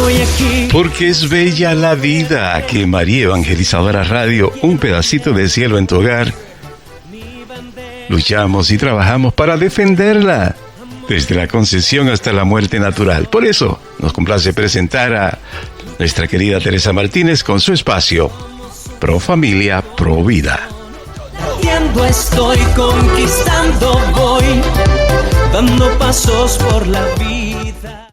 estoy aquí. Porque es bella la vida que María Evangelizadora Radio, un pedacito de cielo en tu hogar. Luchamos y trabajamos para defenderla, desde la concepción hasta la muerte natural. Por eso nos complace presentar a nuestra querida Teresa Martínez con su espacio Pro Familia, Pro Vida. Latiendo estoy, conquistando voy, dando pasos por la vida.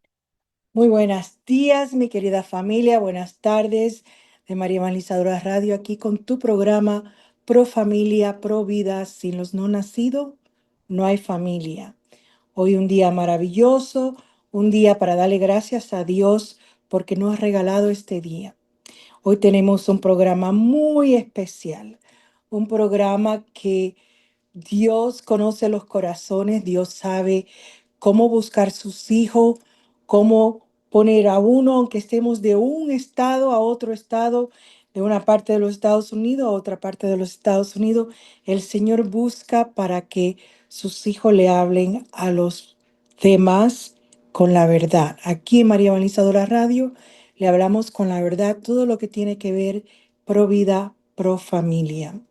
Muy buenos días, mi querida familia. Buenas tardes de María Evangelizadora Radio, aquí con tu programa Pro Familia, Pro Vida. Sin los no nacidos, no hay familia. Hoy un día maravilloso, un día para darle gracias a Dios porque nos ha regalado este día. Hoy tenemos un programa muy especial, un programa que Dios conoce los corazones, Dios sabe cómo buscar sus hijos, cómo poner a uno, aunque estemos de un estado a otro estado, de una parte de los Estados Unidos a otra parte de los Estados Unidos, el Señor busca para que sus hijos le hablen a los demás con la verdad. Aquí en María Evangelizadora Radio le hablamos con la verdad todo lo que tiene que ver pro vida, pro familia.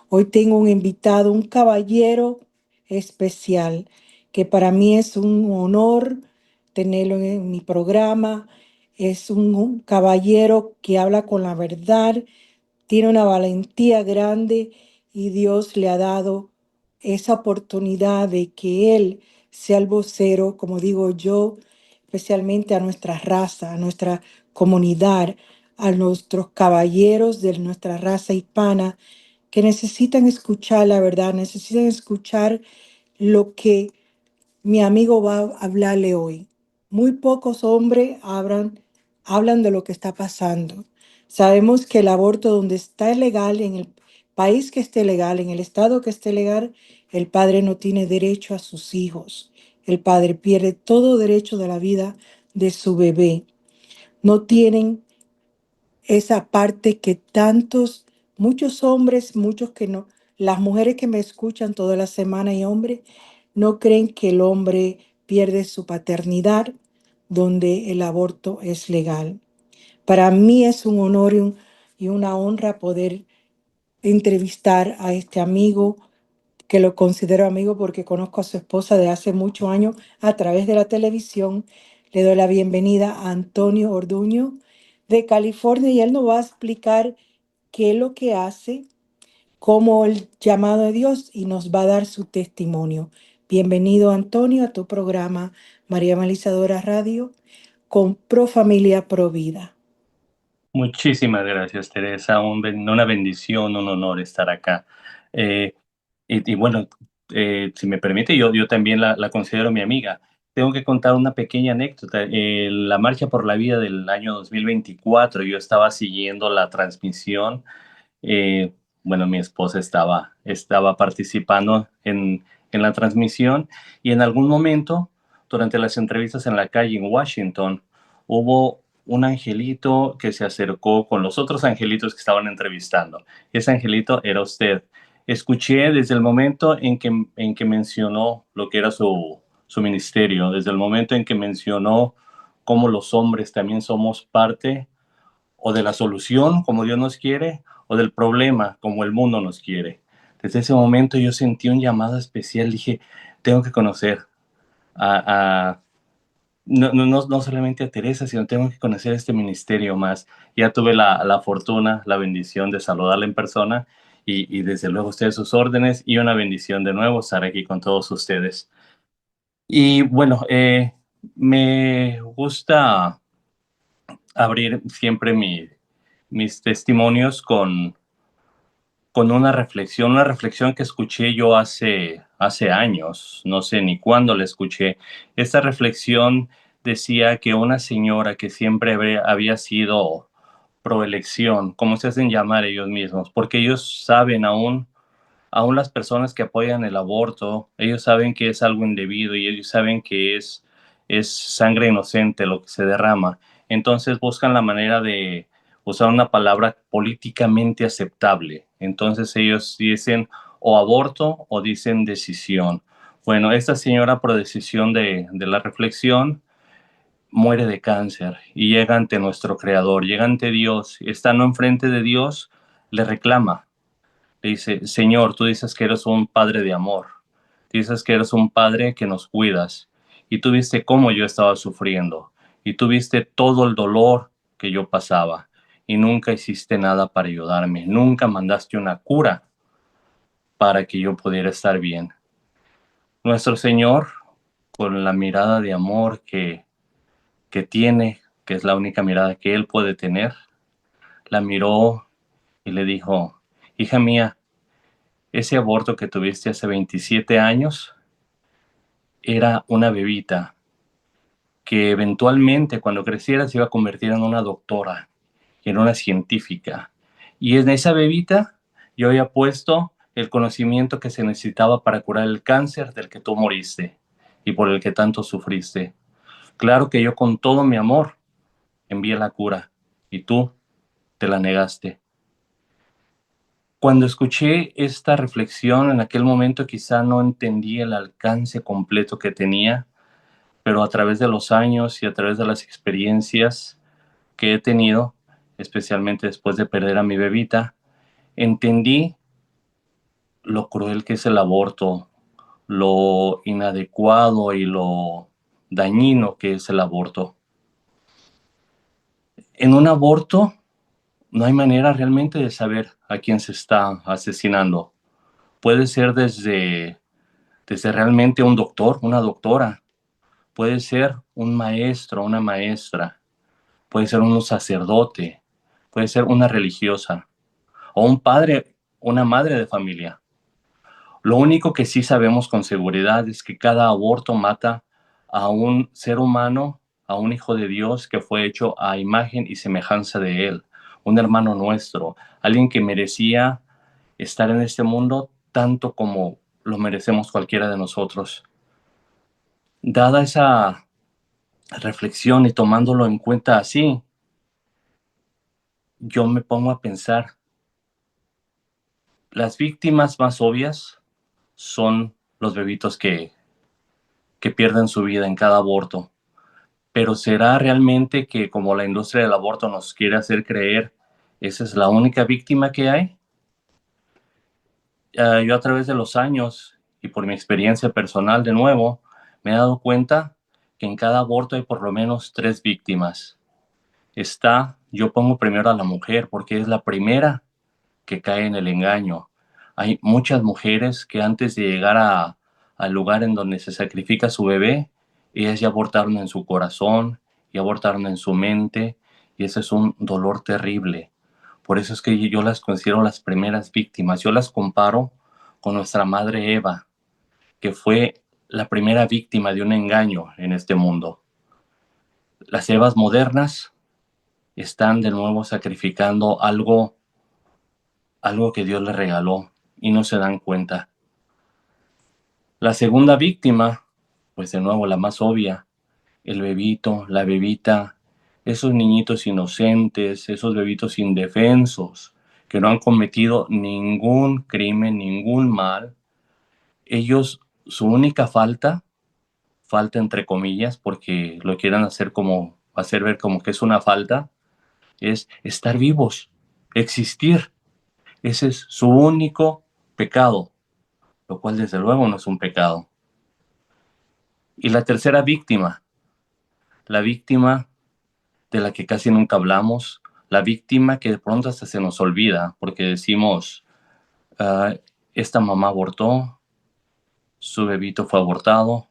Hoy tengo un invitado, un caballero especial, que para mí es un honor tenerlo en mi programa. Es un caballero que habla con la verdad, tiene una valentía grande y Dios le ha dado esa oportunidad de que él sea el vocero, como digo yo, especialmente a nuestra raza, a nuestra comunidad, a nuestros caballeros de nuestra raza hispana que necesitan escuchar la verdad, necesitan escuchar lo que mi amigo va a hablarle hoy. Muy pocos hombres hablan de lo que está pasando. Sabemos que el aborto donde está legal, en el país que esté legal, en el estado que esté legal, el padre no tiene derecho a sus hijos. El padre pierde todo derecho de la vida de su bebé. No tienen esa parte que muchos hombres, muchos que no, las mujeres que me escuchan toda la semana y hombres, no creen que el hombre pierde su paternidad donde el aborto es legal. Para mí es un honor y una honra poder entrevistar a este amigo, que lo considero amigo porque conozco a su esposa de hace muchos años a través de la televisión. Le doy la bienvenida a Antonio Orduño de California y él nos va a explicar qué es lo que hace, cómo el llamado de Dios y nos va a dar su testimonio. Bienvenido, Antonio, a tu programa María Evangelizadora Radio con Pro Familia, Pro Vida. Muchísimas gracias, Teresa. Una bendición, un honor estar acá. Eh, bueno, si me permite, yo también la considero mi amiga. Tengo que contar una pequeña anécdota. La Marcha por la Vida del año 2024, yo estaba siguiendo la transmisión. eh, bueno, mi esposa estaba participando en la transmisión y en algún momento, durante las entrevistas en la calle en Washington, hubo un angelito que se acercó con los otros angelitos que estaban entrevistando. Ese angelito era usted. Escuché desde el momento en que mencionó lo que era su ministerio, desde el momento en que mencionó cómo los hombres también somos parte o de la solución, como Dios nos quiere, o del problema, como el mundo nos quiere. Desde ese momento yo sentí un llamado especial, dije, tengo que conocer a no solamente a Teresa, sino tengo que conocer este ministerio más. Ya tuve la fortuna, la bendición de saludarla en persona y desde luego ustedes sus órdenes y una bendición de nuevo estar aquí con todos ustedes. Y bueno, me gusta abrir siempre mis testimonios con una reflexión que escuché yo hace años, no sé ni cuándo la escuché. Esta reflexión decía que una señora que siempre había sido proelección, como se hacen llamar ellos mismos, porque ellos saben aún las personas que apoyan el aborto, ellos saben que es algo indebido y ellos saben que es sangre inocente lo que se derrama. Entonces buscan la manera de usar una palabra políticamente aceptable. Entonces ellos dicen o aborto o dicen decisión. Bueno, esta señora por decisión de la reflexión muere de cáncer y llega ante nuestro Creador, llega ante Dios, estando enfrente de Dios, le reclama, le dice: Señor, tú dices que eres un padre de amor, dices que eres un padre que nos cuidas, y tú viste cómo yo estaba sufriendo, y tú viste todo el dolor que yo pasaba, y nunca hiciste nada para ayudarme, nunca mandaste una cura para que yo pudiera estar bien. Nuestro Señor, con la mirada de amor que tiene, que es la única mirada que Él puede tener, la miró y le dijo: hija mía, ese aborto que tuviste hace 27 años era una bebita que eventualmente cuando creciera se iba a convertir en una doctora, en una científica. Y en esa bebita yo había puesto el conocimiento que se necesitaba para curar el cáncer del que tú moriste y por el que tanto sufriste. Claro que yo con todo mi amor envié la cura y tú te la negaste. Cuando escuché esta reflexión, en aquel momento quizá no entendí el alcance completo que tenía, pero a través de los años y a través de las experiencias que he tenido, especialmente después de perder a mi bebita, entendí lo cruel que es el aborto, lo inadecuado y lo dañino que es el aborto. En un aborto no hay manera realmente de saber a quién se está asesinando. Puede ser desde realmente un doctor, una doctora, puede ser un maestro, una maestra, puede ser un sacerdote, puede ser una religiosa, o un padre, una madre de familia. Lo único que sí sabemos con seguridad es que cada aborto mata a un ser humano, a un hijo de Dios que fue hecho a imagen y semejanza de Él, un hermano nuestro, alguien que merecía estar en este mundo tanto como lo merecemos cualquiera de nosotros. Dada esa reflexión y tomándolo en cuenta así, yo me pongo a pensar, las víctimas más obvias son los bebitos que pierden su vida en cada aborto. Pero ¿será realmente que, como la industria del aborto nos quiere hacer creer, esa es la única víctima que hay? Yo a través de los años y por mi experiencia personal de nuevo, me he dado cuenta que en cada aborto hay por lo menos 3 víctimas. Yo pongo primero a la mujer porque es la primera que cae en el engaño. Hay muchas mujeres que antes de llegar al lugar en donde se sacrifica su bebé, ellas ya abortaron en su corazón, ya abortaron en su mente, y ese es un dolor terrible. Por eso es que yo las considero las primeras víctimas. Yo las comparo con nuestra madre Eva, que fue la primera víctima de un engaño en este mundo. Las Evas modernas están de nuevo sacrificando algo que Dios les regaló y no se dan cuenta. La segunda víctima, pues de nuevo la más obvia, el bebito, la bebita, esos niñitos inocentes, esos bebitos indefensos que no han cometido ningún crimen, ningún mal. Ellos, su única falta entre comillas, porque lo quieran hacer ver como que es una falta, es estar vivos, existir. Ese es su único pecado, lo cual desde luego no es un pecado. Y la tercera víctima, la víctima de la que casi nunca hablamos, la víctima que de pronto hasta se nos olvida, porque decimos, esta mamá abortó, su bebito fue abortado,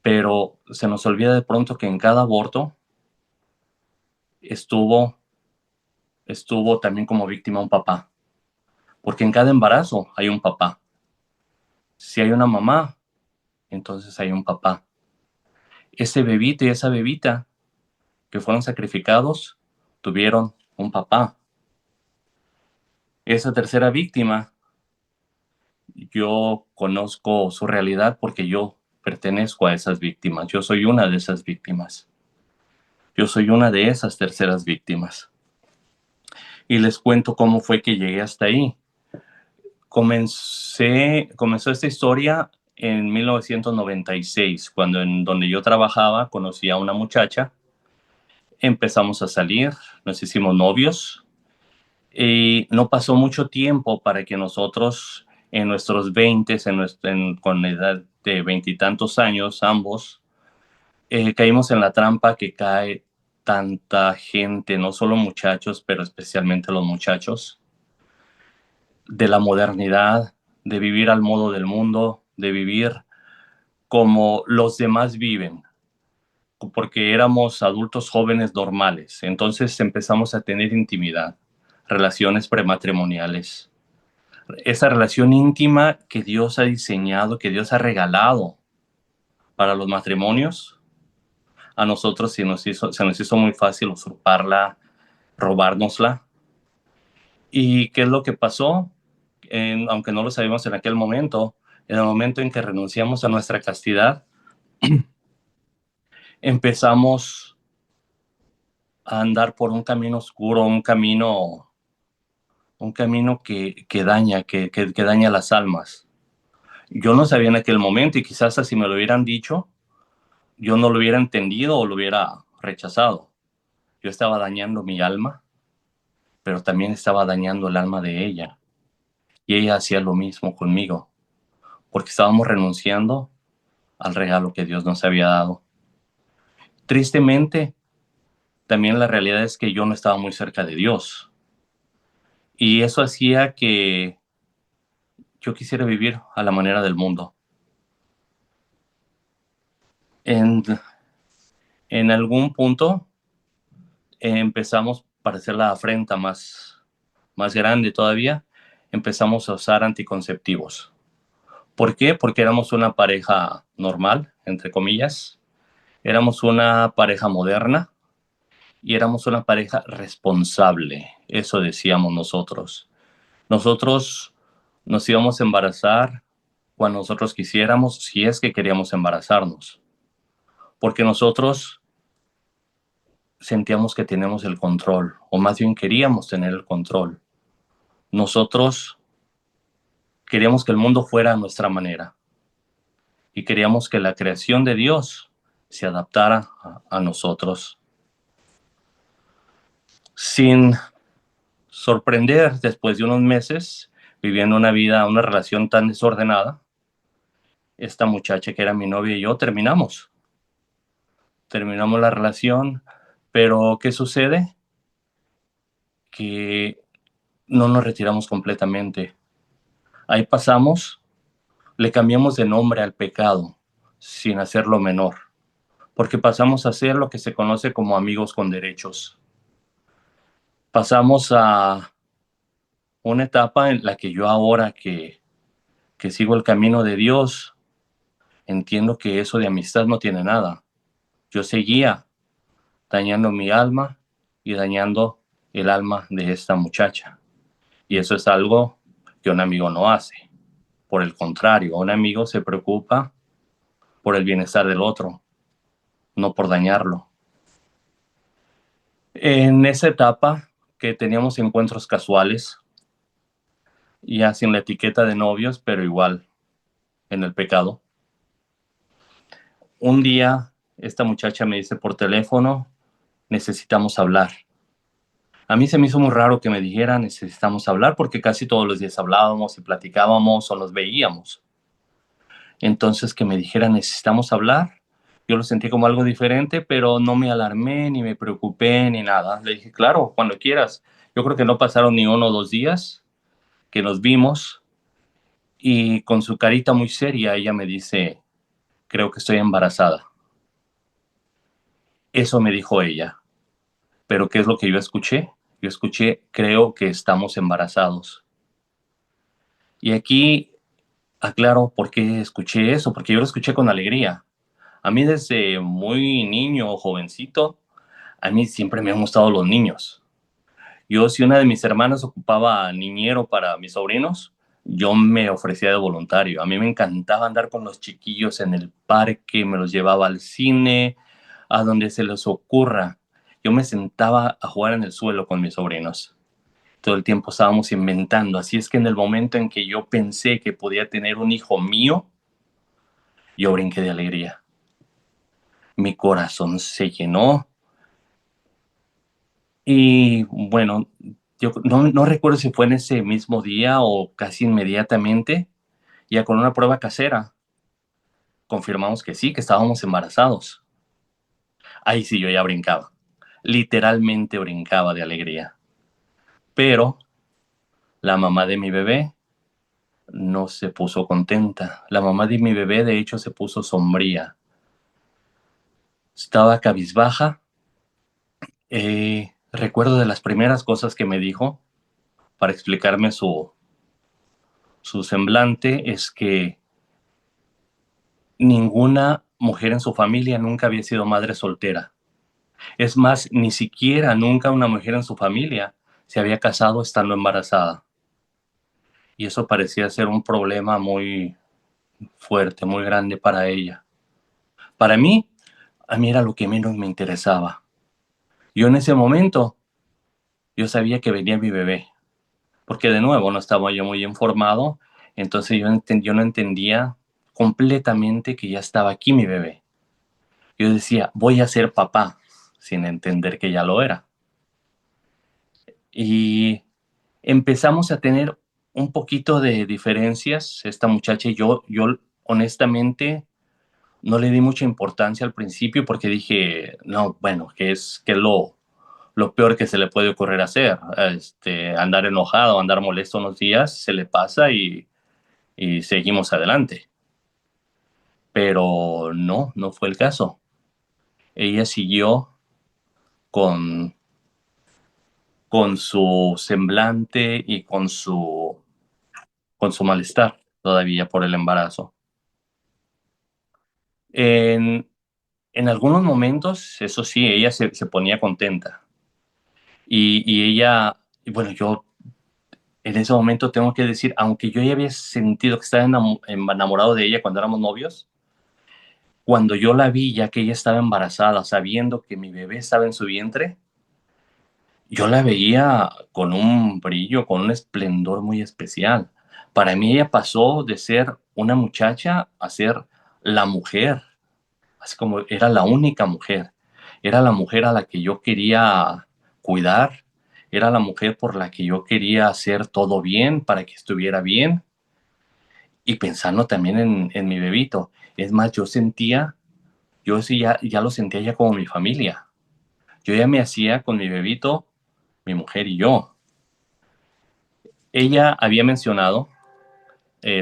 pero se nos olvida de pronto que en cada aborto estuvo también como víctima un papá, porque en cada embarazo hay un papá. Si hay una mamá, entonces hay un papá. Ese bebito y esa bebita que fueron sacrificados tuvieron un papá. Esa tercera víctima, yo conozco su realidad porque yo pertenezco a esas víctimas. Yo soy una de esas víctimas. Yo soy una de esas terceras víctimas. Y les cuento cómo fue que llegué hasta ahí. Comenzó esta historia en 1996, cuando en donde yo trabajaba conocí a una muchacha, empezamos a salir, nos hicimos novios y no pasó mucho tiempo para que nosotros en nuestros 20, con edad de veintitantos años ambos, caímos en la trampa que cae tanta gente, no solo muchachos, pero especialmente los muchachos, de la modernidad, de vivir al modo del mundo, de vivir como los demás viven, porque éramos adultos jóvenes normales. Entonces empezamos a tener intimidad, relaciones prematrimoniales. Esa relación íntima que Dios ha diseñado, que Dios ha regalado para los matrimonios, a nosotros se nos hizo muy fácil usurparla, robárnosla. ¿Y qué es lo que pasó? Aunque no lo sabíamos en aquel momento, en el momento en que renunciamos a nuestra castidad, empezamos a andar por un camino oscuro, un camino que daña, que daña las almas. Yo no sabía en aquel momento, y quizás si me lo hubieran dicho, yo no lo hubiera entendido o lo hubiera rechazado. Yo estaba dañando mi alma, pero también estaba dañando el alma de ella. Y ella hacía lo mismo conmigo, porque estábamos renunciando al regalo que Dios nos había dado. Tristemente, también la realidad es que yo no estaba muy cerca de Dios. Y eso hacía que yo quisiera vivir a la manera del mundo. En algún punto empezamos, para hacer la afrenta más grande todavía, empezamos a usar anticonceptivos. ¿Por qué? Porque éramos una pareja normal, entre comillas. Éramos una pareja moderna y éramos una pareja responsable. Eso decíamos nosotros. Nosotros nos íbamos a embarazar cuando nosotros quisiéramos, si es que queríamos embarazarnos. Porque nosotros sentíamos que teníamos el control, o más bien queríamos tener el control. Nosotros queríamos que el mundo fuera a nuestra manera y queríamos que la creación de Dios se adaptara a nosotros. Sin sorprender, después de unos meses, viviendo una relación tan desordenada, esta muchacha que era mi novia y yo terminamos la relación, pero ¿qué sucede? Que no nos retiramos completamente. Ahí pasamos, le cambiamos de nombre al pecado, sin hacerlo menor, porque pasamos a ser lo que se conoce como amigos con derechos. Pasamos a una etapa en la que yo ahora que sigo el camino de Dios, entiendo que eso de amistad no tiene nada. Yo seguía dañando mi alma y dañando el alma de esta muchacha. Y eso es algo que un amigo no hace. Por el contrario, un amigo se preocupa por el bienestar del otro, no por dañarlo. En esa etapa que teníamos encuentros casuales, ya sin la etiqueta de novios, pero igual en el pecado. Un día esta muchacha me dice por teléfono, necesitamos hablar. A mí se me hizo muy raro que me dijera necesitamos hablar, porque casi todos los días hablábamos y platicábamos o nos veíamos. Entonces que me dijera necesitamos hablar, yo lo sentí como algo diferente, pero no me alarmé, ni me preocupé, ni nada. Le dije, claro, cuando quieras. Yo creo que no pasaron ni 1 o 2 días que nos vimos y con su carita muy seria ella me dice, creo que estoy embarazada. Eso me dijo ella. Pero ¿qué es lo que yo escuché? Yo escuché, creo que estamos embarazados. Y aquí aclaro por qué escuché eso, porque yo lo escuché con alegría. A mí desde muy niño o jovencito, a mí siempre me han gustado los niños. Yo, si una de mis hermanas ocupaba niñero para mis sobrinos, yo me ofrecía de voluntario. A mí me encantaba andar con los chiquillos en el parque, me los llevaba al cine, a donde se les ocurra. Yo me sentaba a jugar en el suelo con mis sobrinos. Todo el tiempo estábamos inventando. Así es que en el momento en que yo pensé que podía tener un hijo mío, Yo brinqué de alegría. Mi corazón se llenó y bueno, yo no recuerdo si fue en ese mismo día o casi inmediatamente, ya con una prueba casera, confirmamos que sí, que estábamos embarazados. Ahí sí yo ya brincaba, literalmente brincaba de alegría. Pero la mamá de mi bebé no se puso contenta. La mamá de mi bebé, de hecho, se puso sombría. Estaba cabizbaja. Recuerdo de las primeras cosas que me dijo para explicarme su semblante es que ninguna mujer en su familia nunca había sido madre soltera. Es más, ni siquiera nunca una mujer en su familia se había casado estando embarazada. Y eso parecía ser un problema muy fuerte, muy grande para ella. Para mí, a mí era lo que menos me interesaba. Yo en ese momento, yo sabía que venía mi bebé, porque de nuevo no estaba yo muy informado, entonces yo no entendía completamente que ya estaba aquí mi bebé. Yo decía, voy a ser papá, sin entender que ya lo era. Y empezamos a tener un poquito de diferencias, esta muchacha y yo honestamente no le di mucha importancia al principio porque dije, no, bueno, que es lo peor que se le puede ocurrir hacer? Andar enojado, andar molesto unos días, se le pasa y seguimos adelante. Pero no fue el caso. Ella siguió con, con su semblante y con su malestar todavía por el embarazo. En, en algunos momentos, eso sí, ella se ponía contenta. Y ella, y bueno, yo en ese momento tengo que decir, aunque yo ya había sentido que estaba enamorado de ella cuando éramos novios, cuando yo la vi ya que ella estaba embarazada, sabiendo que mi bebé estaba en su vientre, yo la veía con un brillo, con un esplendor muy especial. Para mí ella pasó de ser una muchacha a ser la mujer, así como era la única mujer. Era la mujer a la que yo quería cuidar, era la mujer por la que yo quería hacer todo bien para que estuviera bien y pensando también en mi bebito. Es más, yo sí ya lo sentía ya como mi familia. Yo ya me hacía con mi bebito, mi mujer y yo. Ella había mencionado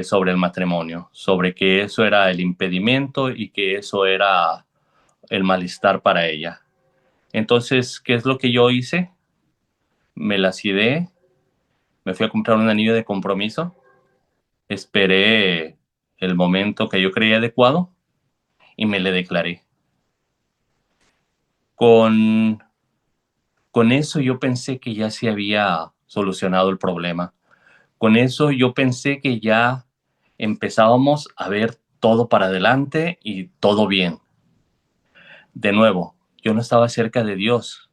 sobre el matrimonio, sobre que eso era el impedimento y que eso era el malestar para ella. Entonces, ¿qué es lo que yo hice? Me la ideé, me fui a comprar un anillo de compromiso, esperé el momento que yo creía adecuado y me le declaré. Con, con eso yo pensé que ya se había solucionado el problema. Con eso yo pensé que ya empezábamos a ver todo para adelante y todo bien. De nuevo, yo no estaba cerca de Dios,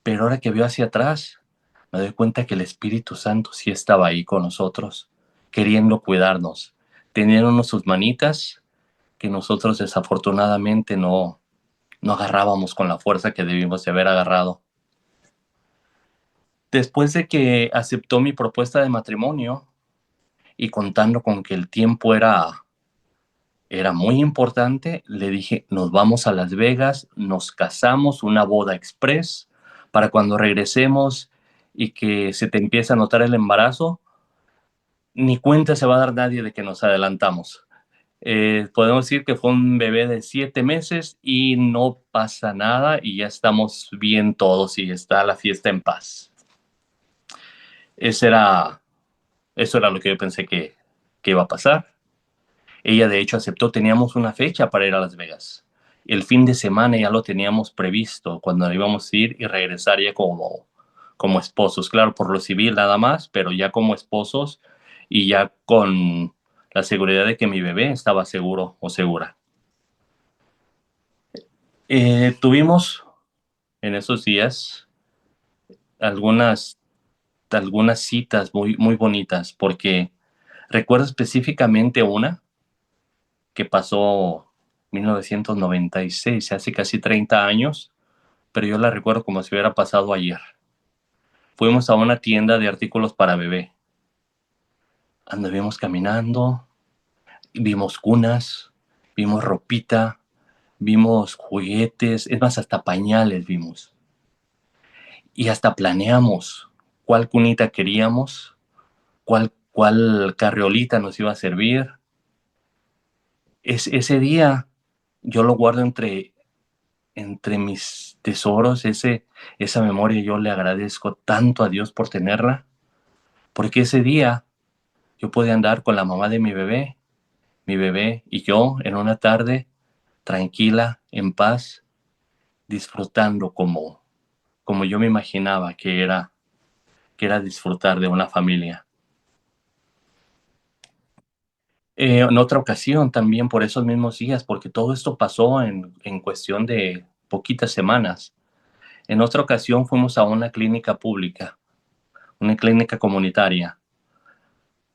pero ahora que veo hacia atrás, me doy cuenta que el Espíritu Santo sí estaba ahí con nosotros, queriendo cuidarnos, teniéndonos sus manitas que nosotros desafortunadamente no agarrábamos con la fuerza que debimos de haber agarrado. Después de que aceptó mi propuesta de matrimonio y contando con que el tiempo era muy importante, le dije, nos vamos a Las Vegas, nos casamos, una boda express, para cuando regresemos y que se te empiece a notar el embarazo, ni cuenta se va a dar nadie de que nos adelantamos. Podemos decir que fue un bebé de 7 meses y no pasa nada y ya estamos bien todos y está la fiesta en paz. Eso era, eso era lo que yo pensé que iba a pasar. Ella de hecho aceptó, teníamos una fecha para ir a Las Vegas. El fin de semana ya lo teníamos previsto, cuando íbamos a ir y regresar ya como esposos. Claro, por lo civil nada más, pero ya como esposos y ya con la seguridad de que mi bebé estaba seguro o segura. Tuvimos en esos días algunas, algunas citas muy, muy bonitas, porque recuerdo específicamente una que pasó 1996, hace casi 30 años, pero yo la recuerdo como si hubiera pasado ayer. Fuimos a una tienda de artículos para bebé. Anduvimos caminando, vimos cunas, vimos ropita, vimos juguetes, es más, hasta pañales vimos. Y hasta planeamos cuál cunita queríamos, cuál carriolita nos iba a servir. Ese día yo lo guardo entre mis tesoros, esa memoria yo le agradezco tanto a Dios por tenerla, porque ese día yo pude andar con la mamá de mi bebé y yo en una tarde tranquila, en paz, disfrutando como yo me imaginaba que era disfrutar de una familia. En otra ocasión también por esos mismos días, porque todo esto pasó en cuestión de poquitas semanas. En otra ocasión fuimos a una clínica pública, una clínica comunitaria,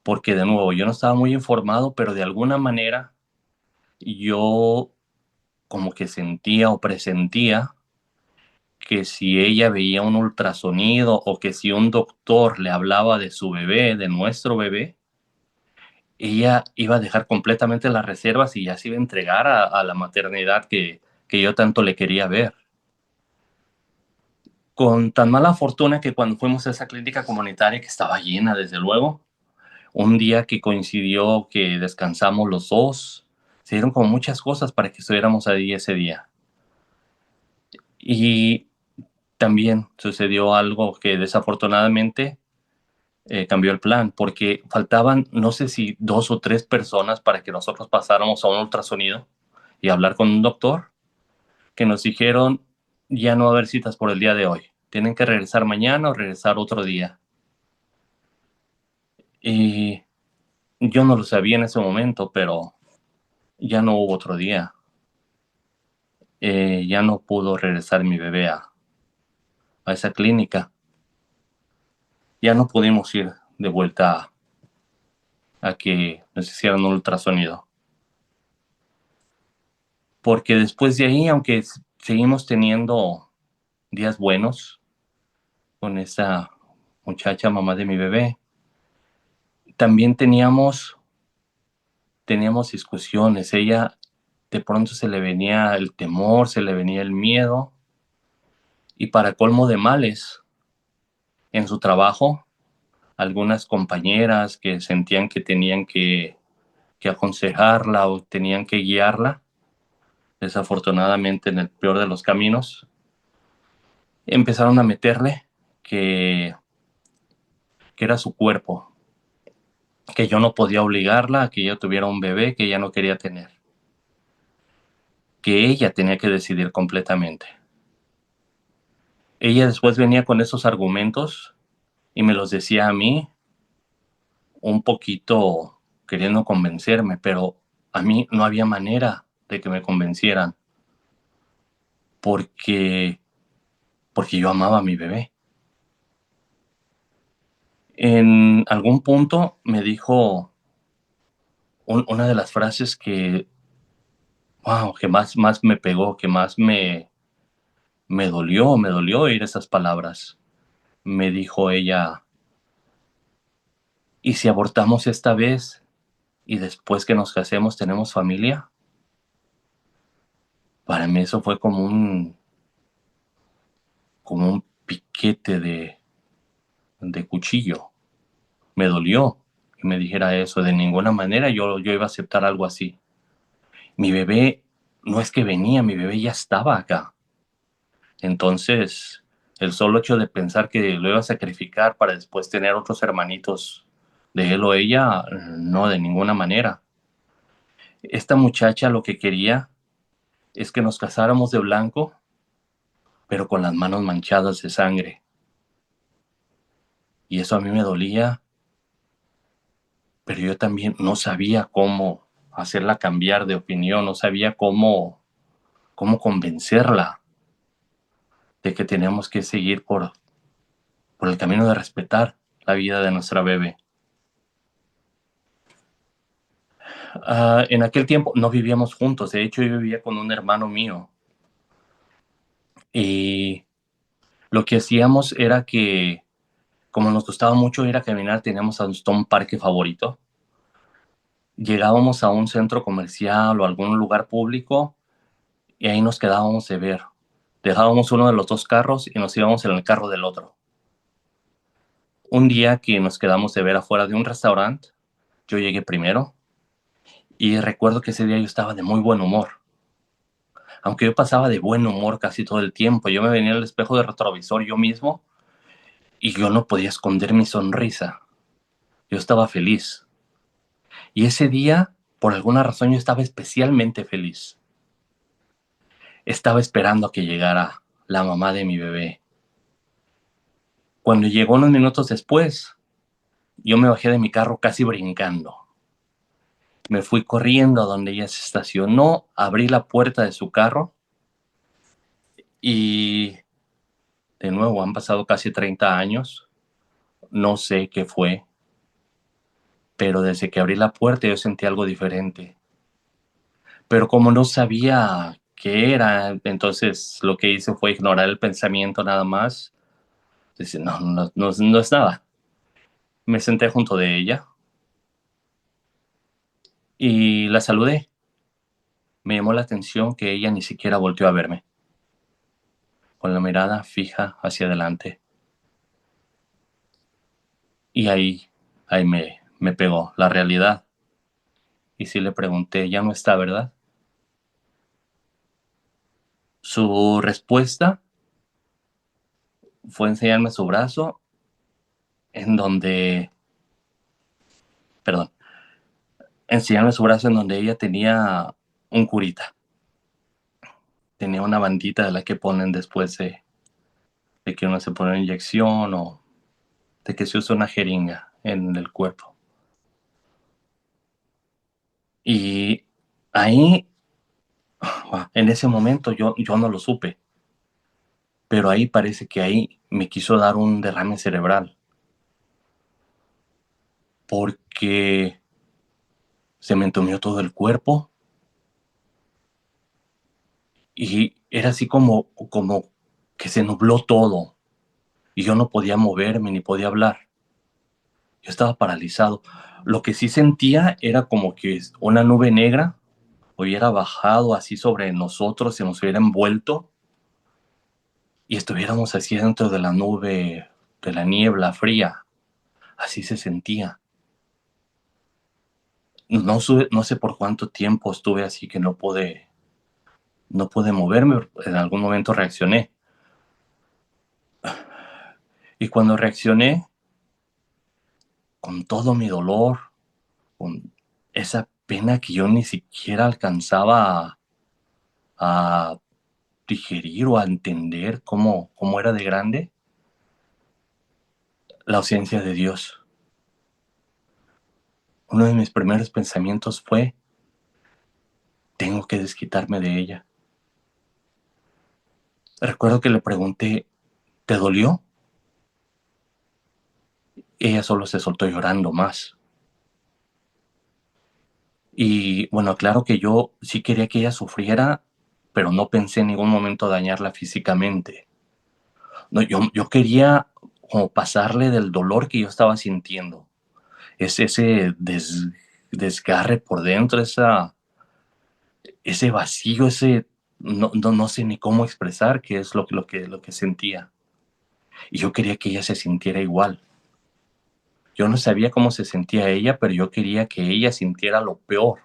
porque de nuevo yo no estaba muy informado, pero de alguna manera yo como que sentía o presentía que si ella veía un ultrasonido o que si un doctor le hablaba de su bebé, de nuestro bebé, ella iba a dejar completamente las reservas y ya se iba a entregar a la maternidad que yo tanto le quería ver. Con tan mala fortuna que cuando fuimos a esa clínica comunitaria, que estaba llena desde luego, un día que coincidió que descansamos los dos, se dieron como muchas cosas para que estuviéramos ahí ese día. Y también sucedió algo que desafortunadamente cambió el plan, porque faltaban, no sé si 2 o 3 personas para que nosotros pasáramos a un ultrasonido y hablar con un doctor, que nos dijeron, ya no va a haber citas por el día de hoy, tienen que regresar mañana o regresar otro día. Y yo no lo sabía en ese momento, pero ya no hubo otro día. Ya no pudo regresar mi bebé a esa clínica. Ya no pudimos ir de vuelta a que nos hicieran un ultrasonido. Porque después de ahí, aunque seguimos teniendo días buenos con esa muchacha, mamá de mi bebé, también teníamos discusiones. Ella de pronto se le venía el temor, se le venía el miedo, y para colmo de males, en su trabajo, algunas compañeras que sentían que tenían que aconsejarla o tenían que guiarla, desafortunadamente en el peor de los caminos, empezaron a meterle que era su cuerpo, que yo no podía obligarla a que ella tuviera un bebé que ella no quería tener, que ella tenía que decidir completamente. Ella después venía con esos argumentos y me los decía a mí, un poquito queriendo convencerme, pero a mí no había manera de que me convencieran, porque, porque yo amaba a mi bebé. En algún punto me dijo una de las frases wow, que más me pegó, que más me dolió oír esas palabras. Me dijo ella, ¿y si abortamos esta vez y después que nos casemos tenemos familia? Para mí eso fue como un piquete de cuchillo. Me dolió que me dijera eso. De ninguna manera yo iba a aceptar algo así. Mi bebé no es que venía, mi bebé ya estaba acá. Entonces, el solo hecho de pensar que lo iba a sacrificar para después tener otros hermanitos de él o ella, no, de ninguna manera. Esta muchacha lo que quería es que nos casáramos de blanco, pero con las manos manchadas de sangre. Y eso a mí me dolía, pero yo también no sabía cómo hacerla cambiar de opinión, no sabía cómo convencerla de que teníamos que seguir por el camino de respetar la vida de nuestra bebé. En aquel tiempo no vivíamos juntos, de hecho yo vivía con un hermano mío y lo que hacíamos era que, como nos gustaba mucho ir a caminar, teníamos hasta un parque favorito. Llegábamos a un centro comercial o algún lugar público y ahí nos quedábamos de ver. Dejábamos uno de los dos carros y nos íbamos en el carro del otro. Un día que nos quedamos de ver afuera de un restaurante, yo llegué primero y recuerdo que ese día yo estaba de muy buen humor. Aunque yo pasaba de buen humor casi todo el tiempo, yo me venía al espejo de retrovisor yo mismo y yo no podía esconder mi sonrisa. Yo estaba feliz. Y ese día, por alguna razón, yo estaba especialmente feliz. Estaba esperando a que llegara la mamá de mi bebé. Cuando llegó unos minutos después, yo me bajé de mi carro casi brincando. Me fui corriendo a donde ella se estacionó, abrí la puerta de su carro y de nuevo han pasado casi 30 años. No sé qué fue, pero desde que abrí la puerta yo sentí algo diferente. Pero como no sabía qué era, entonces lo que hice fue ignorar el pensamiento nada más. Dice, no es nada. Me senté junto de ella y la saludé. Me llamó la atención que ella ni siquiera volteó a verme, con la mirada fija hacia adelante. Y ahí me pegó la realidad. Y sí le pregunté, ya no está, ¿verdad? Su respuesta fue enseñarme su brazo en donde, perdón, enseñarme su brazo en donde ella tenía un curita. Tenía una bandita de la que ponen después de que uno se pone una inyección o de que se usa una jeringa en el cuerpo. Y ahí, en ese momento yo no lo supe, pero ahí parece que ahí me quiso dar un derrame cerebral, porque se me entumió todo el cuerpo y era así como que se nubló todo y yo no podía moverme ni podía hablar. Yo estaba paralizado. Lo que sí sentía era como que una nube negra hubiera bajado así sobre nosotros, se nos hubiera envuelto y estuviéramos así dentro de la nube, de la niebla fría. Así se sentía. No sé por cuánto tiempo estuve así que no pude moverme. En algún momento reaccioné. Y cuando reaccioné, con todo mi dolor, con esa pena que yo ni siquiera alcanzaba a digerir o a entender cómo era de grande, la ausencia de Dios. Uno de mis primeros pensamientos fue, tengo que desquitarme de ella. Recuerdo que le pregunté, ¿te dolió? Ella solo se soltó llorando más. Y bueno, claro que yo sí quería que ella sufriera, pero no pensé en ningún momento dañarla físicamente. No, yo quería como pasarle del dolor que yo estaba sintiendo. Es ese desgarre por dentro, ese vacío, no sé ni cómo expresar qué es lo que sentía. Y yo quería que ella se sintiera igual. Yo no sabía cómo se sentía ella, pero yo quería que ella sintiera lo peor,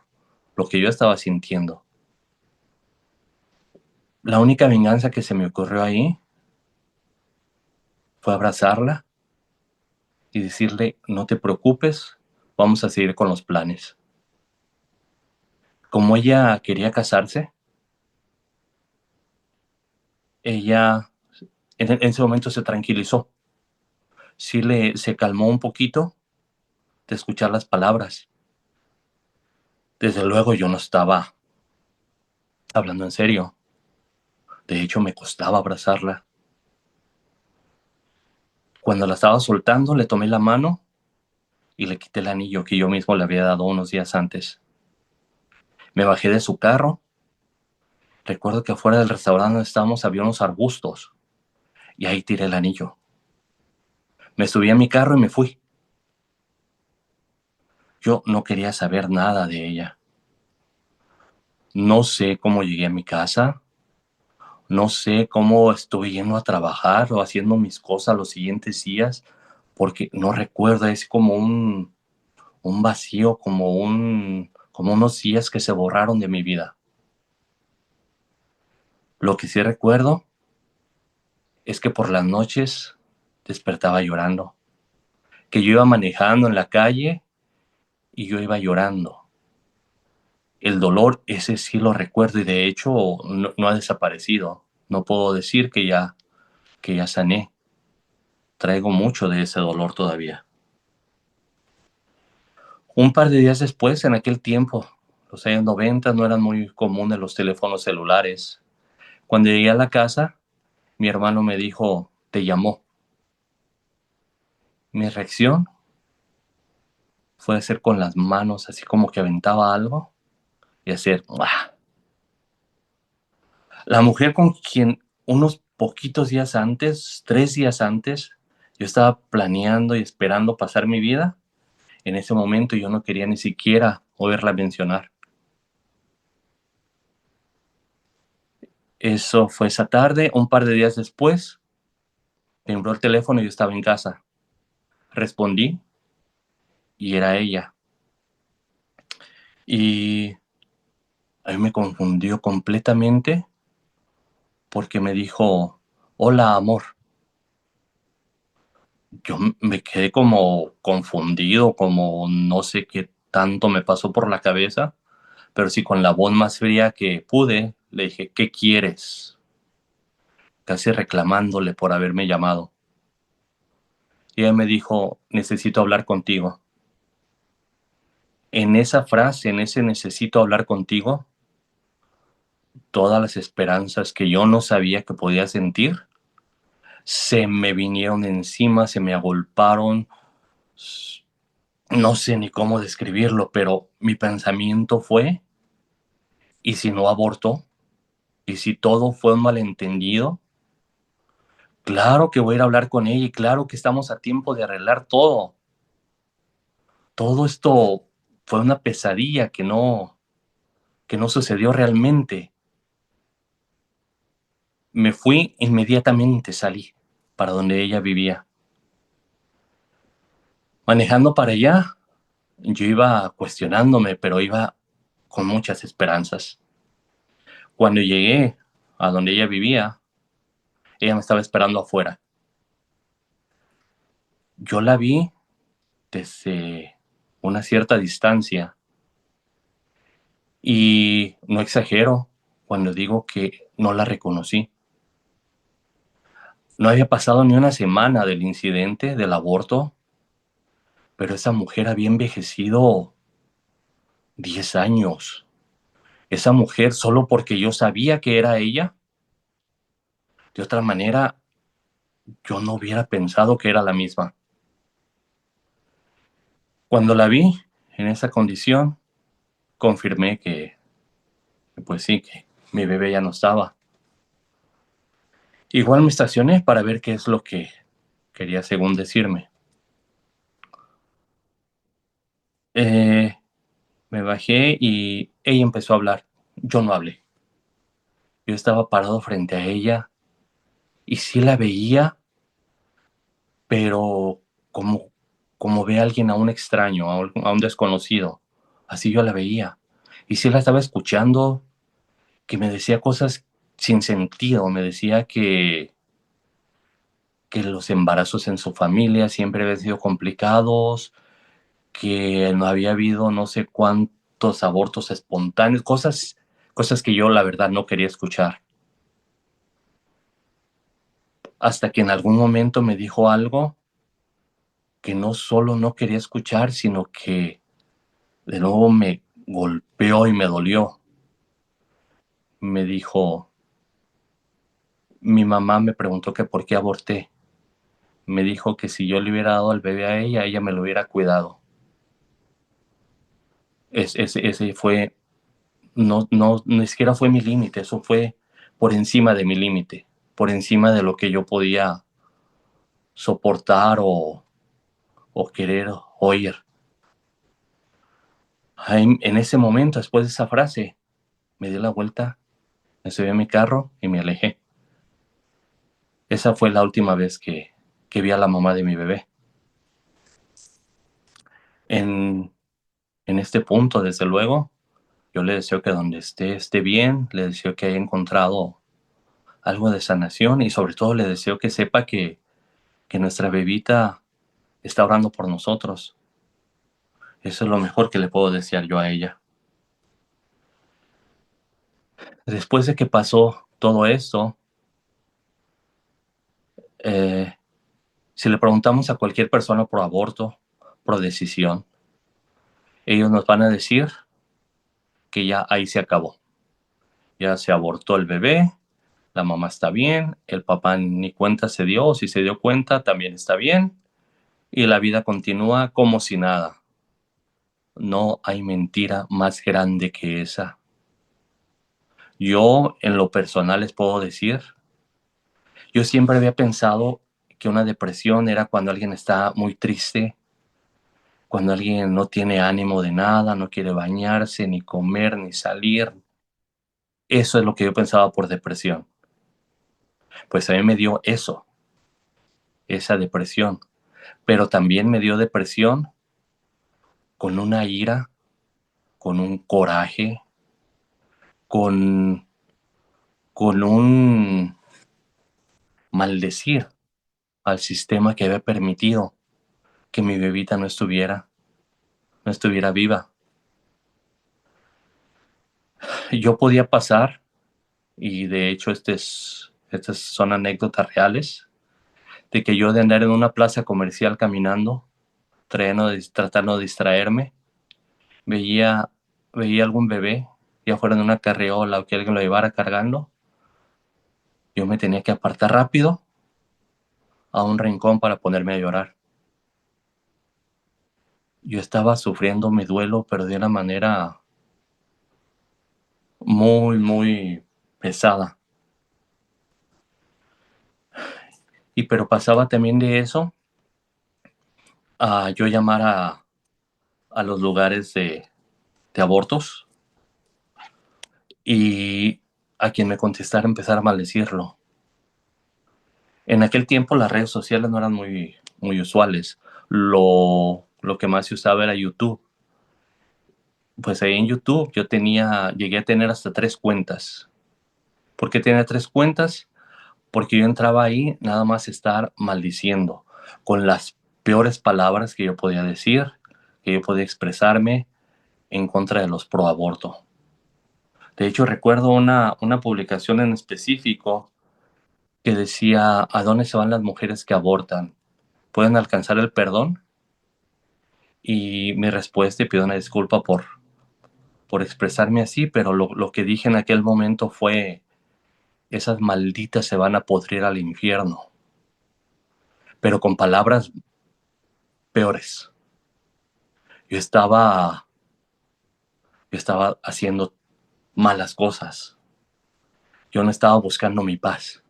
lo que yo estaba sintiendo. La única venganza que se me ocurrió ahí fue abrazarla y decirle, no te preocupes, vamos a seguir con los planes. Como ella quería casarse, ella en ese momento se tranquilizó. Sí se calmó un poquito de escuchar las palabras. Desde luego yo no estaba hablando en serio. De hecho, me costaba abrazarla. Cuando la estaba soltando, le tomé la mano y le quité el anillo que yo mismo le había dado unos días antes. Me bajé de su carro. Recuerdo que afuera del restaurante donde estábamos había unos arbustos y ahí tiré el anillo. Me subí a mi carro y me fui. Yo no quería saber nada de ella. No sé cómo llegué a mi casa. No sé cómo estuve yendo a trabajar o haciendo mis cosas los siguientes días, porque no recuerdo, es como un vacío, como unos días que se borraron de mi vida. Lo que sí recuerdo es que por las noches despertaba llorando, que yo iba manejando en la calle y yo iba llorando. El dolor, ese sí lo recuerdo y de hecho no ha desaparecido. No puedo decir que ya sané. Traigo mucho de ese dolor todavía. Un par de días después, en aquel tiempo, los años 90, no eran muy comunes los teléfonos celulares. Cuando llegué a la casa, mi hermano me dijo, te llamó. Mi reacción fue hacer con las manos así como que aventaba algo y hacer ¡ah! La mujer con quien unos poquitos días antes, 3 días antes, yo estaba planeando y esperando pasar mi vida, en ese momento yo no quería ni siquiera oírla mencionar. Eso fue esa tarde. Un par de días después, tembló el teléfono y yo estaba en casa. Respondí y era ella. Y a mí me confundió completamente porque me dijo, hola amor. Yo me quedé como confundido, como no sé qué tanto me pasó por la cabeza, pero sí con la voz más fría que pude, le dije, ¿qué quieres? Casi reclamándole por haberme llamado. Y ella me dijo, necesito hablar contigo. En esa frase, en ese necesito hablar contigo, todas las esperanzas que yo no sabía que podía sentir, se me vinieron encima, se me agolparon. No sé ni cómo describirlo, pero mi pensamiento fue, ¿y si no abortó? ¿Y si todo fue un malentendido? Claro que voy a ir a hablar con ella y claro que estamos a tiempo de arreglar todo. Todo esto fue una pesadilla que no sucedió realmente. Me fui inmediatamente, salí para donde ella vivía. Manejando para allá, yo iba cuestionándome, pero iba con muchas esperanzas. Cuando llegué a donde ella vivía, ella me estaba esperando afuera. Yo la vi desde una cierta distancia y no exagero cuando digo que no la reconocí. No había pasado ni una semana del incidente del aborto, pero esa mujer había envejecido 10 años. Esa mujer, solo porque yo sabía que era ella, de otra manera, yo no hubiera pensado que era la misma. Cuando la vi en esa condición, confirmé pues sí, que mi bebé ya no estaba. Igual me estacioné para ver qué es lo que quería según decirme. Eh, Me bajé y ella empezó a hablar. Yo no hablé. Yo estaba parado frente a ella y sí la veía, pero como ve a alguien, a un extraño, a un desconocido. Así yo la veía. Y sí la estaba escuchando, que me decía cosas sin sentido. Me decía que los embarazos en su familia siempre habían sido complicados, que no había habido no sé cuántos abortos espontáneos, cosas que yo la verdad no quería escuchar. Hasta que en algún momento me dijo algo que no solo no quería escuchar, sino que de nuevo me golpeó y me dolió. Me dijo, mi mamá me preguntó que por qué aborté. Me dijo que si yo le hubiera dado al bebé a ella me lo hubiera cuidado. Ese fue ni siquiera fue mi límite, eso fue por encima de mi límite, por encima de lo que yo podía soportar o querer oír. En ese momento, después de esa frase, me di la vuelta, me subí a mi carro y me alejé. Esa fue la última vez que vi a la mamá de mi bebé. En este punto, desde luego, yo le deseo que donde esté bien, le deseo que haya encontrado algo de sanación y sobre todo le deseo que sepa que nuestra bebita está orando por nosotros. Eso es lo mejor que le puedo desear yo a ella. Después de que pasó todo esto, si le preguntamos a cualquier persona por aborto, por decisión, ellos nos van a decir que ya ahí se acabó. Ya se abortó el bebé, la mamá está bien, el papá ni cuenta se dio, o si se dio cuenta también está bien, y la vida continúa como si nada. No hay mentira más grande que esa. Yo, en lo personal, les puedo decir, yo siempre había pensado que una depresión era cuando alguien está muy triste, cuando alguien no tiene ánimo de nada, no quiere bañarse, ni comer, ni salir. Eso es lo que yo pensaba por depresión. Pues a mí me dio eso, esa depresión. Pero también me dio depresión con una ira, con un coraje, con, con un maldecir al sistema que había permitido que mi bebita no estuviera viva. Yo podía pasar, y de hecho estas son anécdotas reales, de que yo de andar en una plaza comercial caminando, tratando de distraerme, veía algún bebé, ya fuera en una carriola o que alguien lo llevara cargando, yo me tenía que apartar rápido a un rincón para ponerme a llorar. Yo estaba sufriendo mi duelo, pero de una manera muy, muy pesada. Pero pasaba también de eso a yo llamar a los lugares de abortos y a quien me contestara empezar a maldecirlo. En aquel tiempo las redes sociales no eran muy, muy usuales. Lo que más se usaba era YouTube. Pues ahí en YouTube llegué a tener hasta 3 cuentas. ¿Por qué tenía 3 cuentas? Porque yo entraba ahí nada más estar maldiciendo, con las peores palabras que yo podía decir, que yo podía expresarme en contra de los pro aborto. De hecho, recuerdo una publicación en específico que decía: ¿a dónde se van las mujeres que abortan? ¿Pueden alcanzar el perdón? Y mi respuesta, y pido una disculpa por expresarme así, pero lo que dije en aquel momento fue: esas malditas se van a podrir al infierno. Pero con palabras peores. Yo estaba haciendo malas cosas. Yo no estaba buscando mi paz.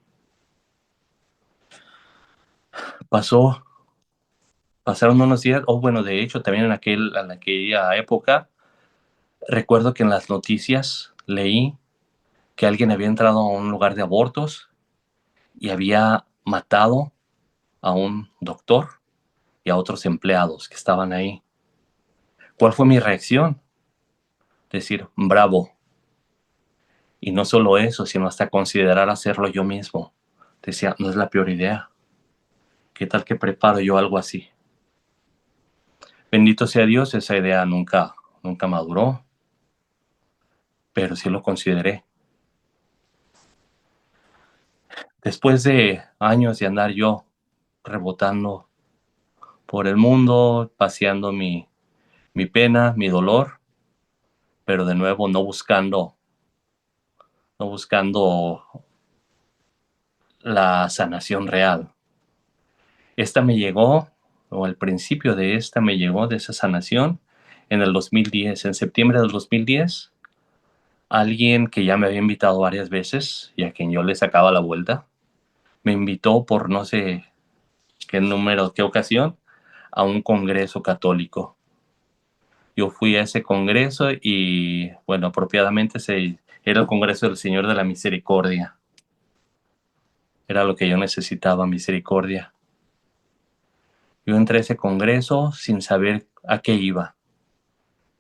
Pasaron unos días, bueno, de hecho, también en aquella época, recuerdo que en las noticias leí que alguien había entrado a un lugar de abortos y había matado a un doctor y a otros empleados que estaban ahí. ¿Cuál fue mi reacción? Decir: bravo. Y no solo eso, sino hasta considerar hacerlo yo mismo. Decía: no es la peor idea. ¿Qué tal que preparo yo algo así? Bendito sea Dios, esa idea nunca maduró, pero sí lo consideré. Después de años de andar yo rebotando por el mundo, paseando mi pena, mi dolor, pero de nuevo no buscando la sanación real. Esta me llegó, o el principio de esta me llegó, de esa sanación, en el 2010. En septiembre del 2010 Alguien que ya me había invitado varias veces y a quien yo le sacaba la vuelta, me invitó por no sé qué número, qué ocasión, a un congreso católico. Yo fui a ese congreso y, bueno, apropiadamente era el Congreso del Señor de la Misericordia. Era lo que yo necesitaba, misericordia. Yo entré a ese congreso sin saber a qué iba,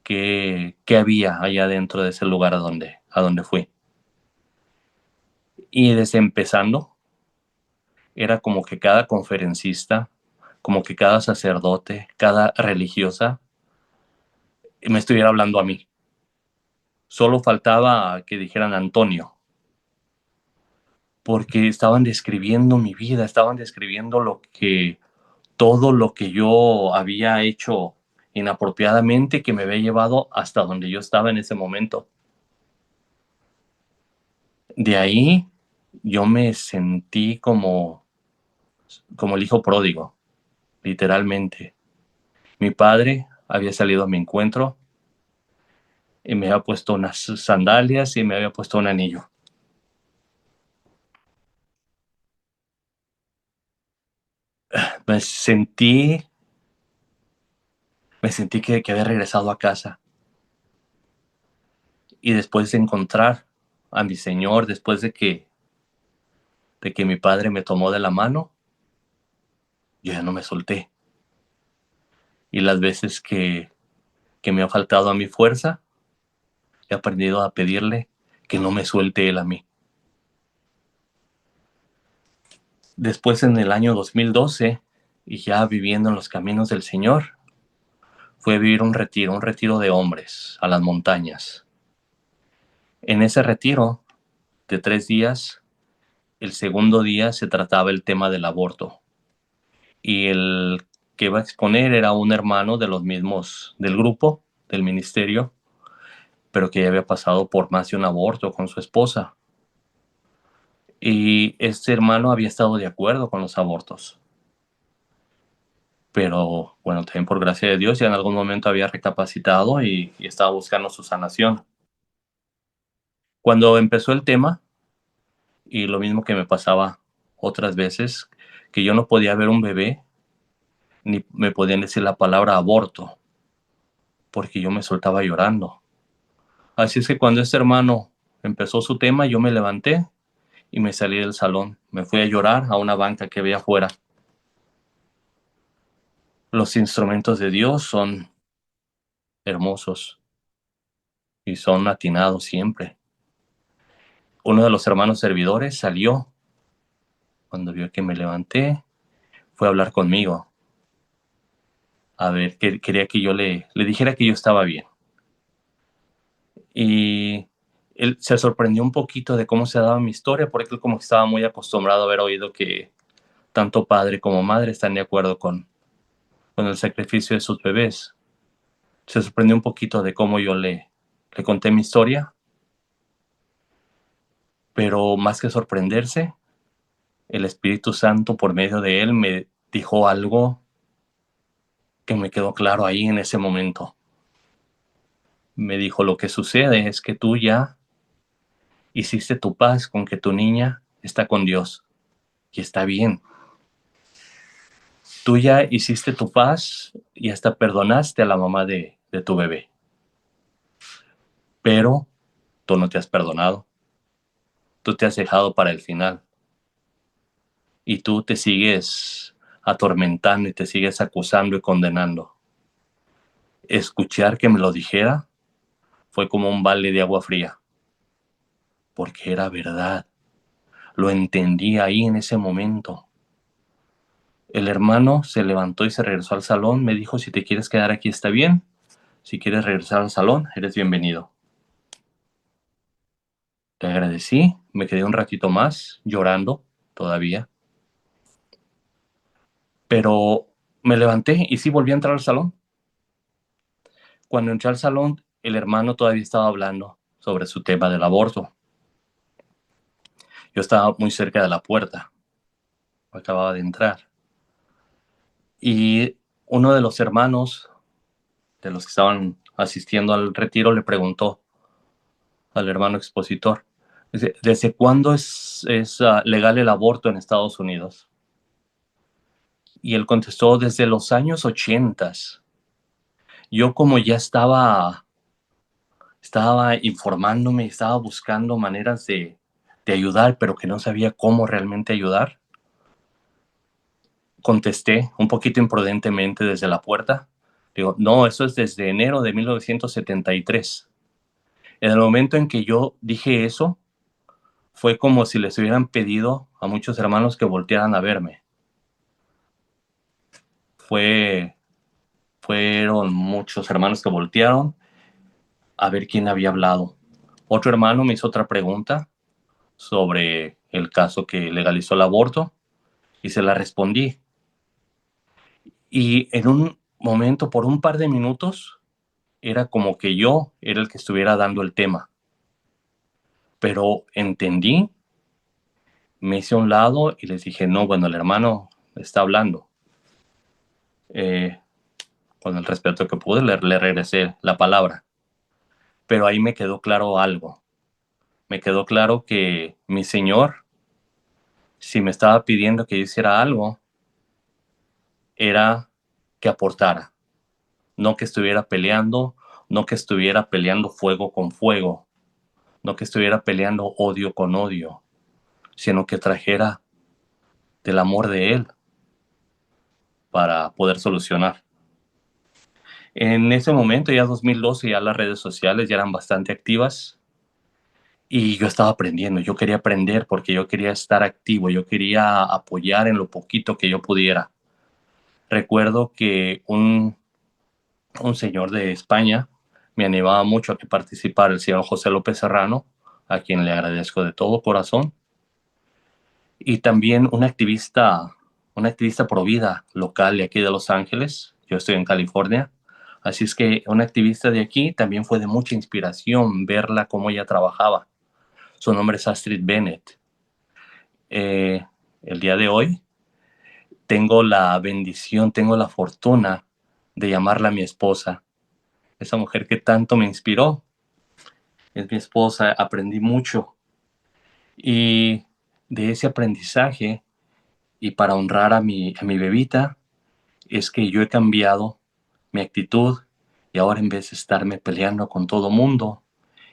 qué había allá dentro de ese lugar a donde fui. Y desde empezando, era como que cada conferencista, como que cada sacerdote, cada religiosa, me estuviera hablando a mí. Solo faltaba que dijeran Antonio, porque estaban describiendo mi vida, estaban describiendo todo lo que yo había hecho inapropiadamente, que me había llevado hasta donde yo estaba en ese momento. De ahí yo me sentí como el hijo pródigo, literalmente. Mi padre había salido a mi encuentro y me había puesto unas sandalias y me había puesto un anillo. Me sentí, me sentí que había regresado a casa. Y después de encontrar a mi Señor, después de que mi padre me tomó de la mano, yo ya no me solté. Y las veces que me ha faltado a mi fuerza, he aprendido a pedirle que no me suelte Él a mí. Después, en el año 2012, y ya viviendo en los caminos del Señor, fue a vivir un retiro de hombres a las montañas. En ese retiro de 3 días, el segundo día se trataba el tema del aborto. Y el que iba a exponer era un hermano de los mismos del grupo, del ministerio, pero que ya había pasado por más de un aborto con su esposa. Y este hermano había estado de acuerdo con los abortos. Pero bueno, también por gracia de Dios, ya en algún momento había recapacitado y estaba buscando su sanación. Cuando empezó el tema, y lo mismo que me pasaba otras veces, que yo no podía ver un bebé, ni me podían decir la palabra aborto, porque yo me soltaba llorando. Así es que cuando este hermano empezó su tema, yo me levanté y me salí del salón. Me fui a llorar a una banca que había afuera. Los instrumentos de Dios son hermosos y son atinados siempre. Uno de los hermanos servidores salió cuando vio que me levanté, fue a hablar conmigo. A ver, quería que yo le dijera que yo estaba bien. Y él se sorprendió un poquito de cómo se daba mi historia, porque él como que estaba muy acostumbrado a haber oído que tanto padre como madre están de acuerdo con el sacrificio de sus bebés. Se sorprendió un poquito de cómo yo le conté mi historia, pero más que sorprenderse, el Espíritu Santo por medio de él me dijo algo que me quedó claro ahí en ese momento. Me dijo, lo que sucede es que tú ya hiciste tu paz con que tu niña está con Dios y está bien. Tú ya hiciste tu paz y hasta perdonaste a la mamá de tu bebé. Pero tú no te has perdonado. Tú te has dejado para el final. Y tú te sigues atormentando y te sigues acusando y condenando. Escuchar que me lo dijera fue como un balde de agua fría. Porque era verdad. Lo entendí ahí en ese momento. El hermano se levantó y se regresó al salón. Me dijo, si te quieres quedar aquí está bien. Si quieres regresar al salón, eres bienvenido. Le agradecí, me quedé un ratito más llorando todavía. Pero me levanté y sí volví a entrar al salón. Cuando entré al salón, el hermano todavía estaba hablando sobre su tema del aborto. Yo estaba muy cerca de la puerta. Acababa de entrar. Y uno de los hermanos, de los que estaban asistiendo al retiro, le preguntó, al hermano expositor. ¿Desde cuándo es legal el aborto en Estados Unidos? Y él contestó, desde los años 80. Yo como ya estaba informándome, estaba buscando maneras de ayudar, pero que no sabía cómo realmente ayudar, contesté un poquito imprudentemente desde la puerta. Digo, no, eso es desde enero de 1973. En el momento en que yo dije eso, fue como si les hubieran pedido a muchos hermanos que voltearan a verme. Fueron muchos hermanos que voltearon a ver quién había hablado. Otro hermano me hizo otra pregunta sobre el caso que legalizó el aborto y se la respondí. Y en un momento, por un par de minutos, era como que yo era el que estuviera dando el tema. Pero entendí, me hice a un lado y les dije, no, bueno, el hermano está hablando. Con el respeto que pude, le regresé la palabra. Pero ahí me quedó claro algo. Me quedó claro que mi Señor, si me estaba pidiendo que yo hiciera algo, era que aportara. No que estuviera peleando, no que estuviera peleando fuego con fuego, no que estuviera peleando odio con odio, sino que trajera del amor de Él para poder solucionar. En ese momento, ya 2012, ya las redes sociales ya eran bastante activas y yo estaba aprendiendo, yo quería aprender porque yo quería estar activo, yo quería apoyar en lo poquito que yo pudiera. Recuerdo que un señor de España me animaba mucho a que participara, el señor José López Serrano, a quien le agradezco de todo corazón, y también un activista pro vida local de aquí de Los Ángeles. Yo estoy en California, así es que una activista de aquí también fue de mucha inspiración verla cómo ella trabajaba. Su nombre es Astrid Bennett. El día de hoy tengo la bendición, tengo la fortuna de llamarla mi esposa. Esa mujer que tanto me inspiró es mi esposa, aprendí mucho. Y de ese aprendizaje, y para honrar a mi bebita, es que yo he cambiado mi actitud y ahora en vez de estarme peleando con todo mundo,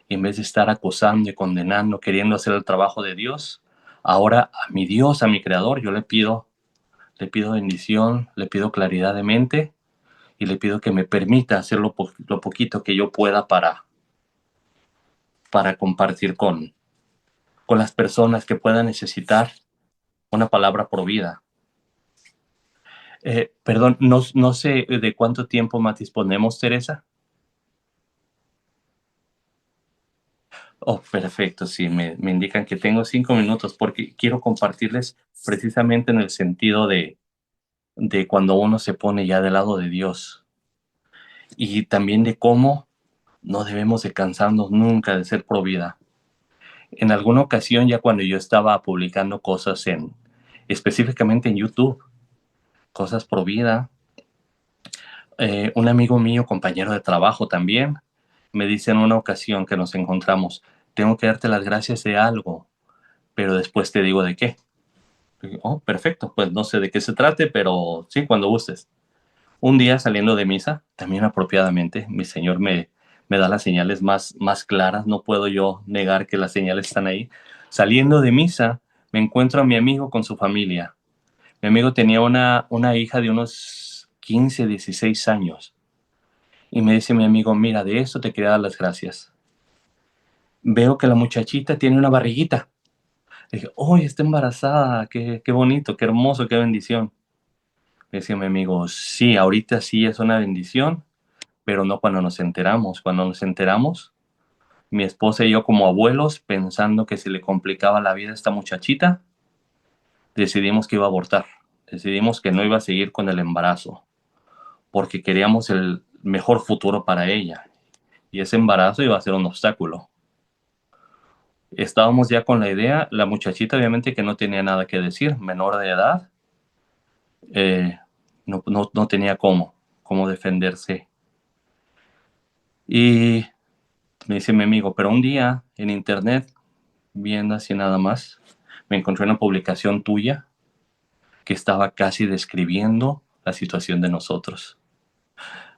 y en vez de estar acusando y condenando, queriendo hacer el trabajo de Dios, ahora a mi Dios, a mi Creador, yo le pido bendición, le pido claridad de mente y le pido que me permita hacer lo poquito que yo pueda para compartir con las personas que puedan necesitar una palabra por vida. Perdón, no sé de cuánto tiempo más disponemos, Teresa. Oh, perfecto, sí, me indican que tengo 5 minutos porque quiero compartirles precisamente en el sentido de cuando uno se pone ya del lado de Dios y también de cómo no debemos de cansarnos nunca de ser pro vida. En alguna ocasión, ya cuando yo estaba publicando cosas específicamente en YouTube, cosas pro vida, un amigo mío, compañero de trabajo también, me dice en una ocasión que nos encontramos, tengo que darte las gracias de algo, pero después te digo de qué. Oh, perfecto, pues no sé de qué se trate, pero sí, cuando gustes. Un día saliendo de misa, también apropiadamente, mi Señor me da las señales más claras, no puedo yo negar que las señales están ahí. Saliendo de misa, me encuentro a mi amigo con su familia. Mi amigo tenía una hija de unos 15, 16 años. Y me dice mi amigo, mira, de esto te quería dar las gracias. Veo que la muchachita tiene una barriguita. Le dije, oh, está embarazada, qué bonito, qué hermoso, qué bendición. Me decía mi amigo, sí, ahorita sí es una bendición, pero no cuando nos enteramos. Cuando nos enteramos, mi esposa y yo como abuelos, pensando que se le complicaba la vida a esta muchachita, decidimos que iba a abortar. Decidimos que no iba a seguir con el embarazo, porque queríamos el mejor futuro para ella. Y ese embarazo iba a ser un obstáculo. Estábamos ya con la idea, la muchachita obviamente que no tenía nada que decir, menor de edad, no tenía cómo defenderse. Y Me dice mi amigo, pero un día en internet, viendo así nada más, me encontré una publicación tuya que estaba casi describiendo la situación de nosotros.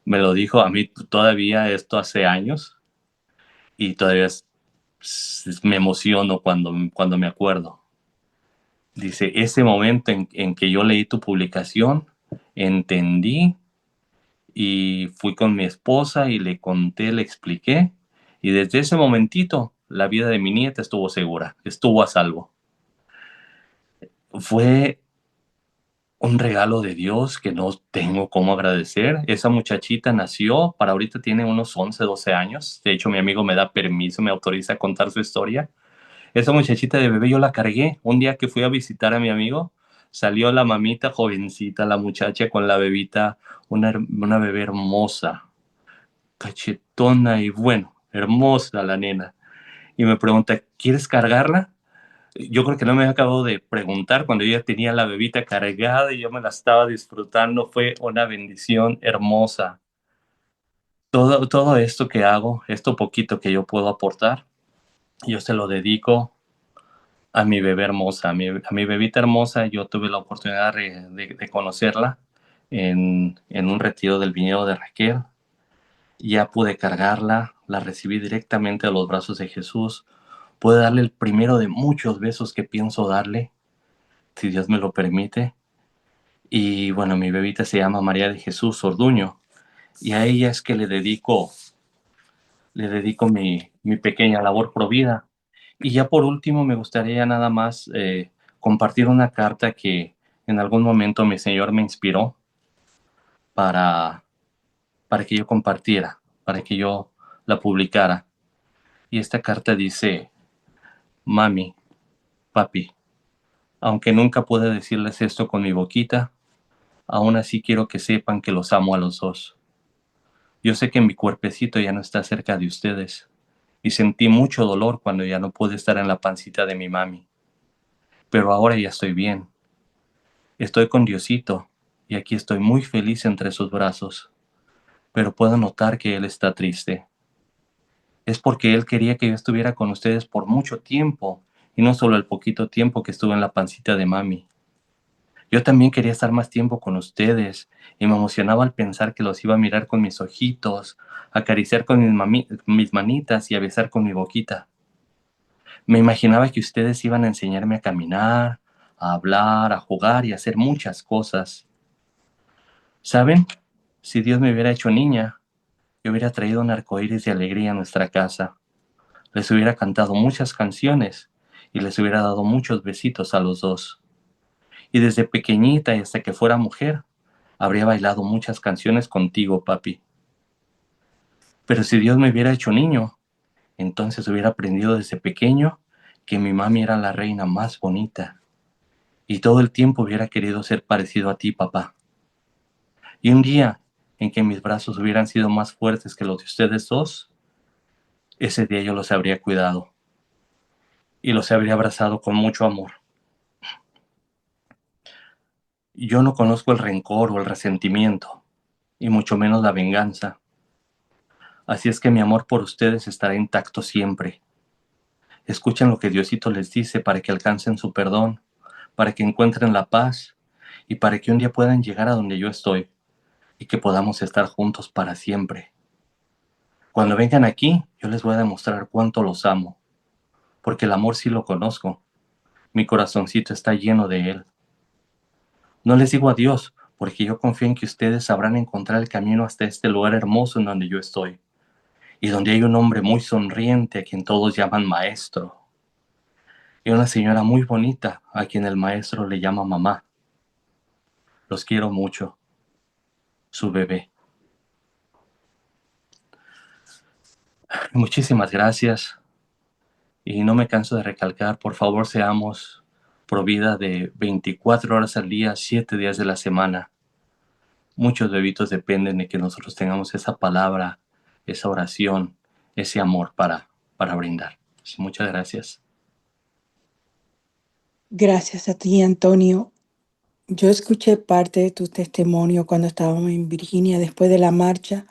Me lo dijo a mí todavía esto hace años y todavía me emociono cuando me acuerdo. Dice, ese momento en que yo leí tu publicación, entendí y fui con mi esposa y le conté, le expliqué, y desde ese momentito la vida de mi nieta estuvo segura, estuvo a salvo. Fue un regalo de Dios que no tengo cómo agradecer. Esa muchachita nació, para ahorita tiene unos 11, 12 años. De hecho, mi amigo me da permiso, me autoriza a contar su historia. Esa muchachita de bebé yo la cargué. Un día que fui a visitar a mi amigo, salió la mamita jovencita, la muchacha con la bebita, una bebé hermosa, cachetona y bueno, hermosa la nena. Y me pregunta, ¿quieres cargarla? Yo creo que no me había acabado de preguntar cuando yo ya tenía la bebita cargada y yo me la estaba disfrutando. Fue una bendición hermosa. Todo esto que hago, esto poquito que yo puedo aportar, yo se lo dedico a mi bebé hermosa, a mi bebita hermosa. Yo tuve la oportunidad de conocerla en un retiro del viñedo de Raquel. Ya pude cargarla, la recibí directamente a los brazos de Jesús. Pude darle el primero de muchos besos que pienso darle, si Dios me lo permite. Y bueno, mi bebita se llama María de Jesús Orduño. Y a ella es que le dedico mi pequeña labor provida. Y ya por último, me gustaría nada más compartir una carta que en algún momento mi Señor me inspiró para, para que yo compartiera, para que yo la publicara. Y esta carta dice, mami, papi, aunque nunca pueda decirles esto con mi boquita, aún así quiero que sepan que los amo a los dos. Yo sé que mi cuerpecito ya no está cerca de ustedes y sentí mucho dolor cuando ya no pude estar en la pancita de mi mami. Pero ahora ya estoy bien. Estoy con Diosito y aquí estoy muy feliz entre sus brazos. Pero puedo notar que Él está triste. Es porque Él quería que yo estuviera con ustedes por mucho tiempo y no solo el poquito tiempo que estuve en la pancita de mami. Yo también quería estar más tiempo con ustedes y me emocionaba al pensar que los iba a mirar con mis ojitos, acariciar con mis manitas y a besar con mi boquita. Me imaginaba que ustedes iban a enseñarme a caminar, a hablar, a jugar y a hacer muchas cosas. ¿Saben? Si Dios me hubiera hecho niña, yo hubiera traído un arcoíris de alegría a nuestra casa. Les hubiera cantado muchas canciones y les hubiera dado muchos besitos a los dos. Y desde pequeñita y hasta que fuera mujer, habría bailado muchas canciones contigo, papi. Pero si Dios me hubiera hecho niño, entonces hubiera aprendido desde pequeño que mi mami era la reina más bonita. Y todo el tiempo hubiera querido ser parecido a ti, papá. Y un día en que mis brazos hubieran sido más fuertes que los de ustedes dos, ese día yo los habría cuidado y los habría abrazado con mucho amor. Yo no conozco el rencor o el resentimiento, y mucho menos la venganza. Así es que mi amor por ustedes estará intacto siempre. Escuchen lo que Diosito les dice para que alcancen su perdón, para que encuentren la paz y para que un día puedan llegar a donde yo estoy y que podamos estar juntos para siempre. Cuando vengan aquí, yo les voy a demostrar cuánto los amo, porque el amor sí lo conozco. Mi corazoncito está lleno de él. No les digo adiós, porque yo confío en que ustedes sabrán encontrar el camino hasta este lugar hermoso en donde yo estoy, y donde hay un hombre muy sonriente a quien todos llaman maestro, y una señora muy bonita a quien el maestro le llama mamá. Los quiero mucho. Su bebé. Muchísimas gracias. Y no me canso de recalcar, por favor, seamos provida de 24 horas al día, 7 días de la semana. Muchos bebitos dependen de que nosotros tengamos esa palabra, esa oración, ese amor para brindar. Muchas gracias. Gracias a ti, Antonio. Yo escuché parte de tu testimonio cuando estábamos en Virginia después de la marcha,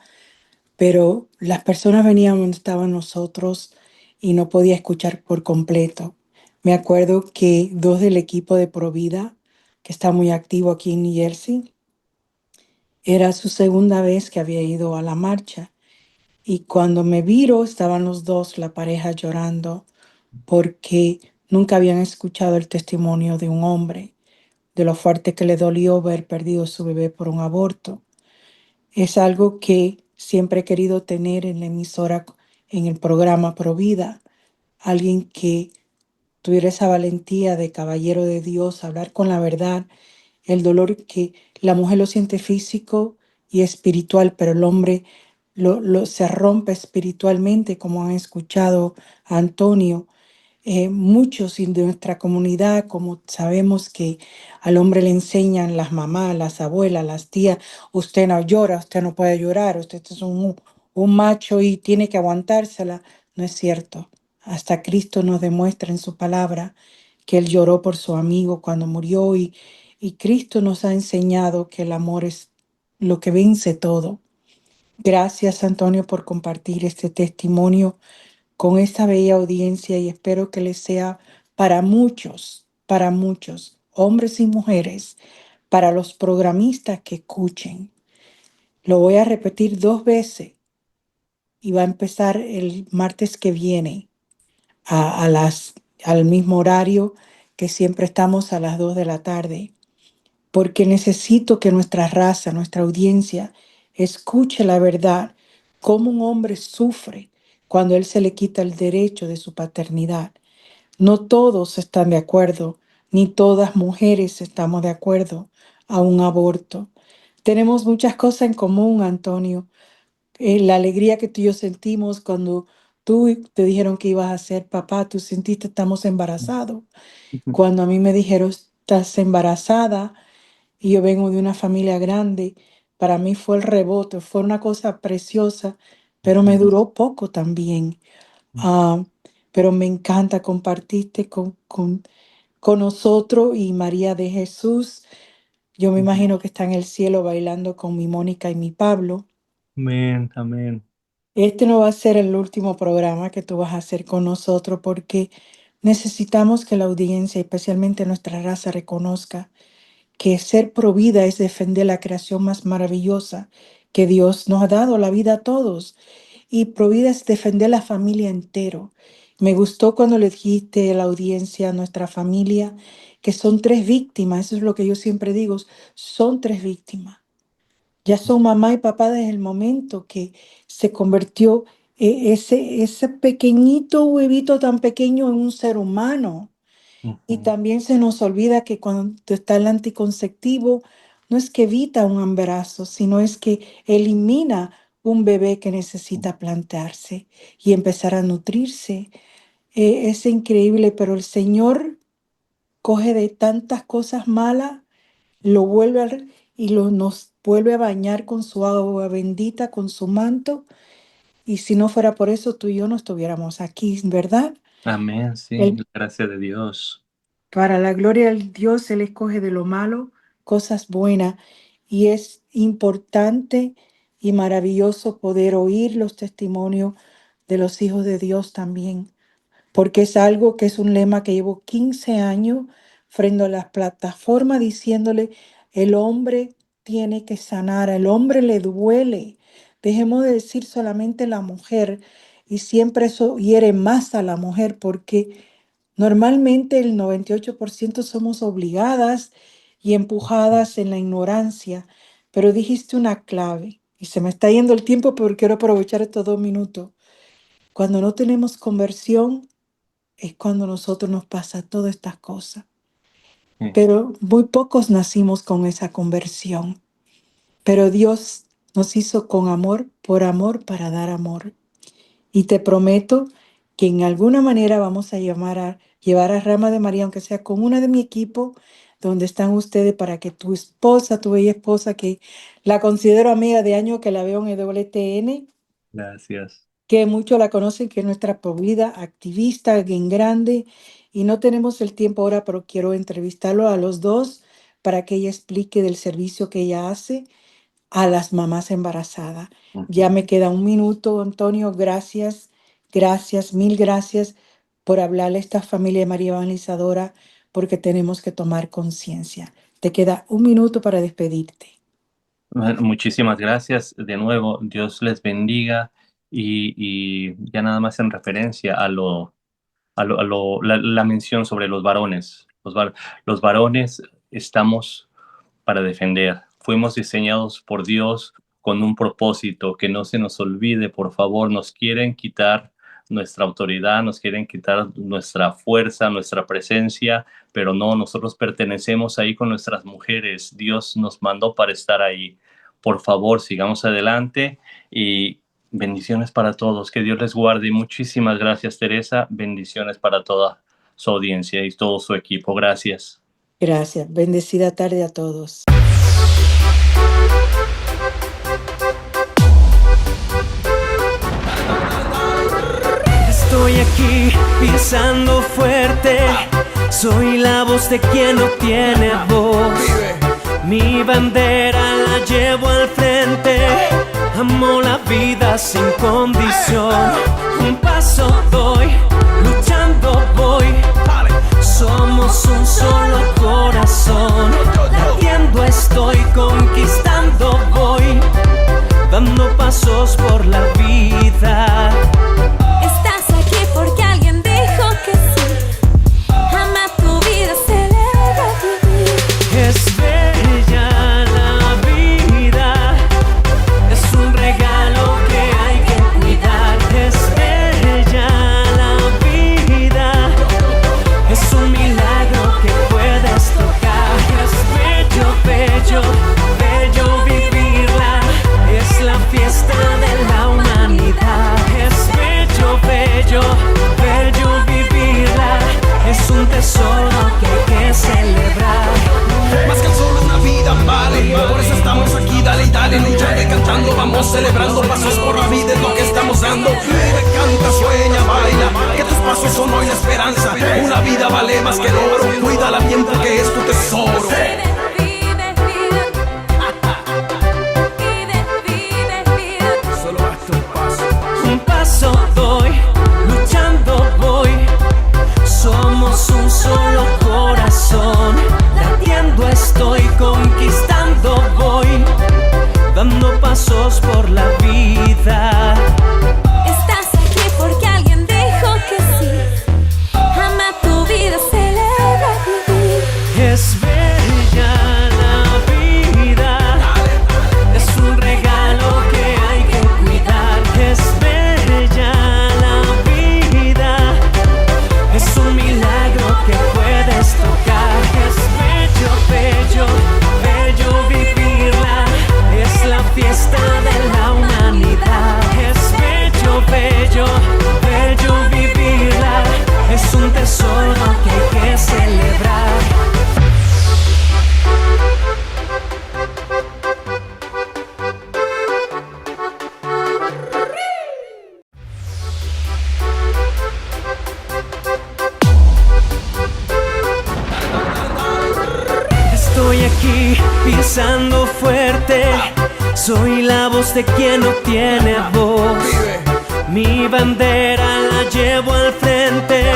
pero las personas venían donde estaban nosotros y no podía escuchar por completo. Me acuerdo que dos del equipo de Provida, que está muy activo aquí en New Jersey, era su segunda vez que había ido a la marcha. Y cuando me viro, estaban los dos, la pareja, llorando porque nunca habían escuchado el testimonio de un hombre, de lo fuerte que le dolió haber perdido su bebé por un aborto. Es algo que siempre he querido tener en la emisora, en el programa Provida, alguien que tuviera esa valentía de caballero de Dios, hablar con la verdad, el dolor que la mujer lo siente físico y espiritual, pero el hombre se rompe espiritualmente, como han escuchado a Antonio. Muchos de nuestra comunidad, como sabemos que al hombre le enseñan las mamás, las abuelas, las tías, usted no llora, usted no puede llorar, usted es un macho y tiene que aguantársela. No es cierto. Hasta Cristo nos demuestra en su palabra que Él lloró por su amigo cuando murió y Cristo nos ha enseñado que el amor es lo que vence todo. Gracias, Antonio, por compartir este testimonio con esta bella audiencia y espero que les sea para muchos, hombres y mujeres, para los programistas que escuchen. Lo voy a repetir 2 veces y va a empezar el martes que viene al mismo horario que siempre estamos a las 2 de la tarde, porque necesito que nuestra raza, nuestra audiencia, escuche la verdad, cómo un hombre sufre cuando él se le quita el derecho de su paternidad. No todos están de acuerdo, ni todas mujeres estamos de acuerdo a un aborto. Tenemos muchas cosas en común, Antonio. La alegría que tú y yo sentimos cuando tú te dijeron que ibas a ser papá, tú sentiste estamos embarazados. Cuando a mí me dijeron estás embarazada y yo vengo de una familia grande, para mí fue el rebote, fue una cosa preciosa, pero me duró poco también. Ah, pero me encanta compartirte con nosotros y María de Jesús. Yo me imagino que está en el cielo bailando con mi Mónica y mi Pablo. Amén, amén. Este no va a ser el último programa que tú vas a hacer con nosotros porque necesitamos que la audiencia, especialmente nuestra raza, reconozca que ser provida es defender la creación más maravillosa que Dios nos ha dado, la vida a todos. Y provida es defender la familia entero. Me gustó cuando le dijiste a la audiencia, a nuestra familia, que son 3 víctimas. Eso es lo que yo siempre digo, son 3 víctimas. Ya son mamá y papá desde el momento que se convirtió ese pequeñito huevito tan pequeño en un ser humano. Y Ujú, también se nos olvida que cuando está el anticonceptivo, no es que evita un embarazo, sino es que elimina un bebé que necesita plantearse y empezar a nutrirse. Es increíble, pero el Señor coge de tantas cosas malas, lo vuelve nos vuelve a bañar con su agua bendita, con su manto. Y si no fuera por eso, tú y yo no estuviéramos aquí, ¿verdad? amén, sí, Él gracias de Dios. Para la gloria del Dios, Él escoge de lo malo cosas buenas y es importante y maravilloso poder oír los testimonios de los hijos de Dios también, porque es algo que es un lema que llevo 15 años frente a las plataformas diciéndole, el hombre tiene que sanar, el hombre le duele. Dejemos de decir solamente la mujer y siempre eso hiere más a la mujer porque normalmente el 98% somos obligadas y empujadas en la ignorancia, pero dijiste una clave y se me está yendo el tiempo, pero quiero aprovechar estos 2 minutos. Cuando no tenemos conversión es cuando a nosotros nos pasa todas estas cosas, Sí, pero muy pocos nacimos con esa conversión, pero Dios nos hizo con amor para dar amor. Y te prometo que en alguna manera vamos a llevar a Rama de María, aunque sea con una de mi equipo, donde están ustedes, para que tu esposa, tu bella esposa, que la considero amiga de años, que la veo en el WTN, gracias. que muchos la conocen, que es nuestra provida activista, bien grande, y no tenemos el tiempo ahora, pero quiero entrevistarlo a los dos para que ella explique del servicio que ella hace. a las mamás embarazadas. Ya Ujú. me queda un minuto, Antonio. Gracias, gracias, mil gracias por hablarle a esta familia de María Evangelizadora, porque tenemos que tomar conciencia. Te queda un minuto para despedirte. Bueno, muchísimas gracias de nuevo. Dios les bendiga y ya nada más en referencia la mención sobre los varones. Los varones estamos para defender. Fuimos diseñados por Dios con un propósito, que no se nos olvide, por favor. Nos quieren quitar nuestra autoridad, nos quieren quitar nuestra fuerza, nuestra presencia, pero no, nosotros pertenecemos ahí con nuestras mujeres. Dios nos mandó para estar ahí. Por favor, sigamos adelante y bendiciones para todos. Que Dios les guarde y muchísimas gracias, Teresa. Bendiciones para toda su audiencia y todo su equipo. Gracias. Gracias. Bendecida tarde a todos. Estoy aquí pisando fuerte, soy la voz de quien no tiene voz. Mi bandera la llevo al frente, amo la vida sin condición. Un paso doy, luchando voy, somos un solo corazón. Latiendo estoy, conquistando voy, dando pasos por la vida. Estás aquí porque alguien dijo que sí. Ama tu vida, celebra vivir. Es bella la vida, es un regalo que hay que cuidar. Es bella la vida, es un milagro que puedes tocar. Es bello, bello, bello vivirla, es la fiesta de la humanidad. Es bello, bello, bello vivirla, es un tesoro que hay que celebrar. Más que solo una vida vale, por eso estamos aquí, dale y dale, luchando y cantando, vamos celebrando, pasos por la vida es lo que estamos dando. Vive, canta, sueña, baila, que tus pasos son hoy la esperanza. Una vida vale más que el oro, cuídala bien porque es tu tesoro. Vive, vive. Vive, vive, vive. Solo hazte un paso. Un paso doy, luchando voy, somos un solo corazón. Latiendo estoy, conquistando voy, dando pasos por la vida. Estás aquí porque alguien dijo que sí. Ama tu vida, celebra vivir. Es bella la vida, es un regalo que hay que cuidar. Es bella la vida, es un milagro que puedes tocar. Es bello, bello, bello vivirla, es la fiesta de la humanidad. Es bello, bello, bello vivirla, es un tesoro que hay que celebrar. Estoy aquí pisando fuerte, soy la voz de quien no tiene voz. Mi bandera la llevo al frente,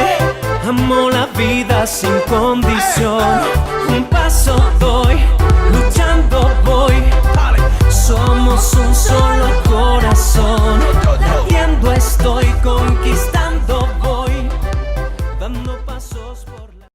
amo la vida sin condición. Un paso doy, luchando voy, somos un solo corazón. Latiendo estoy, conquistando voy, dando pasos por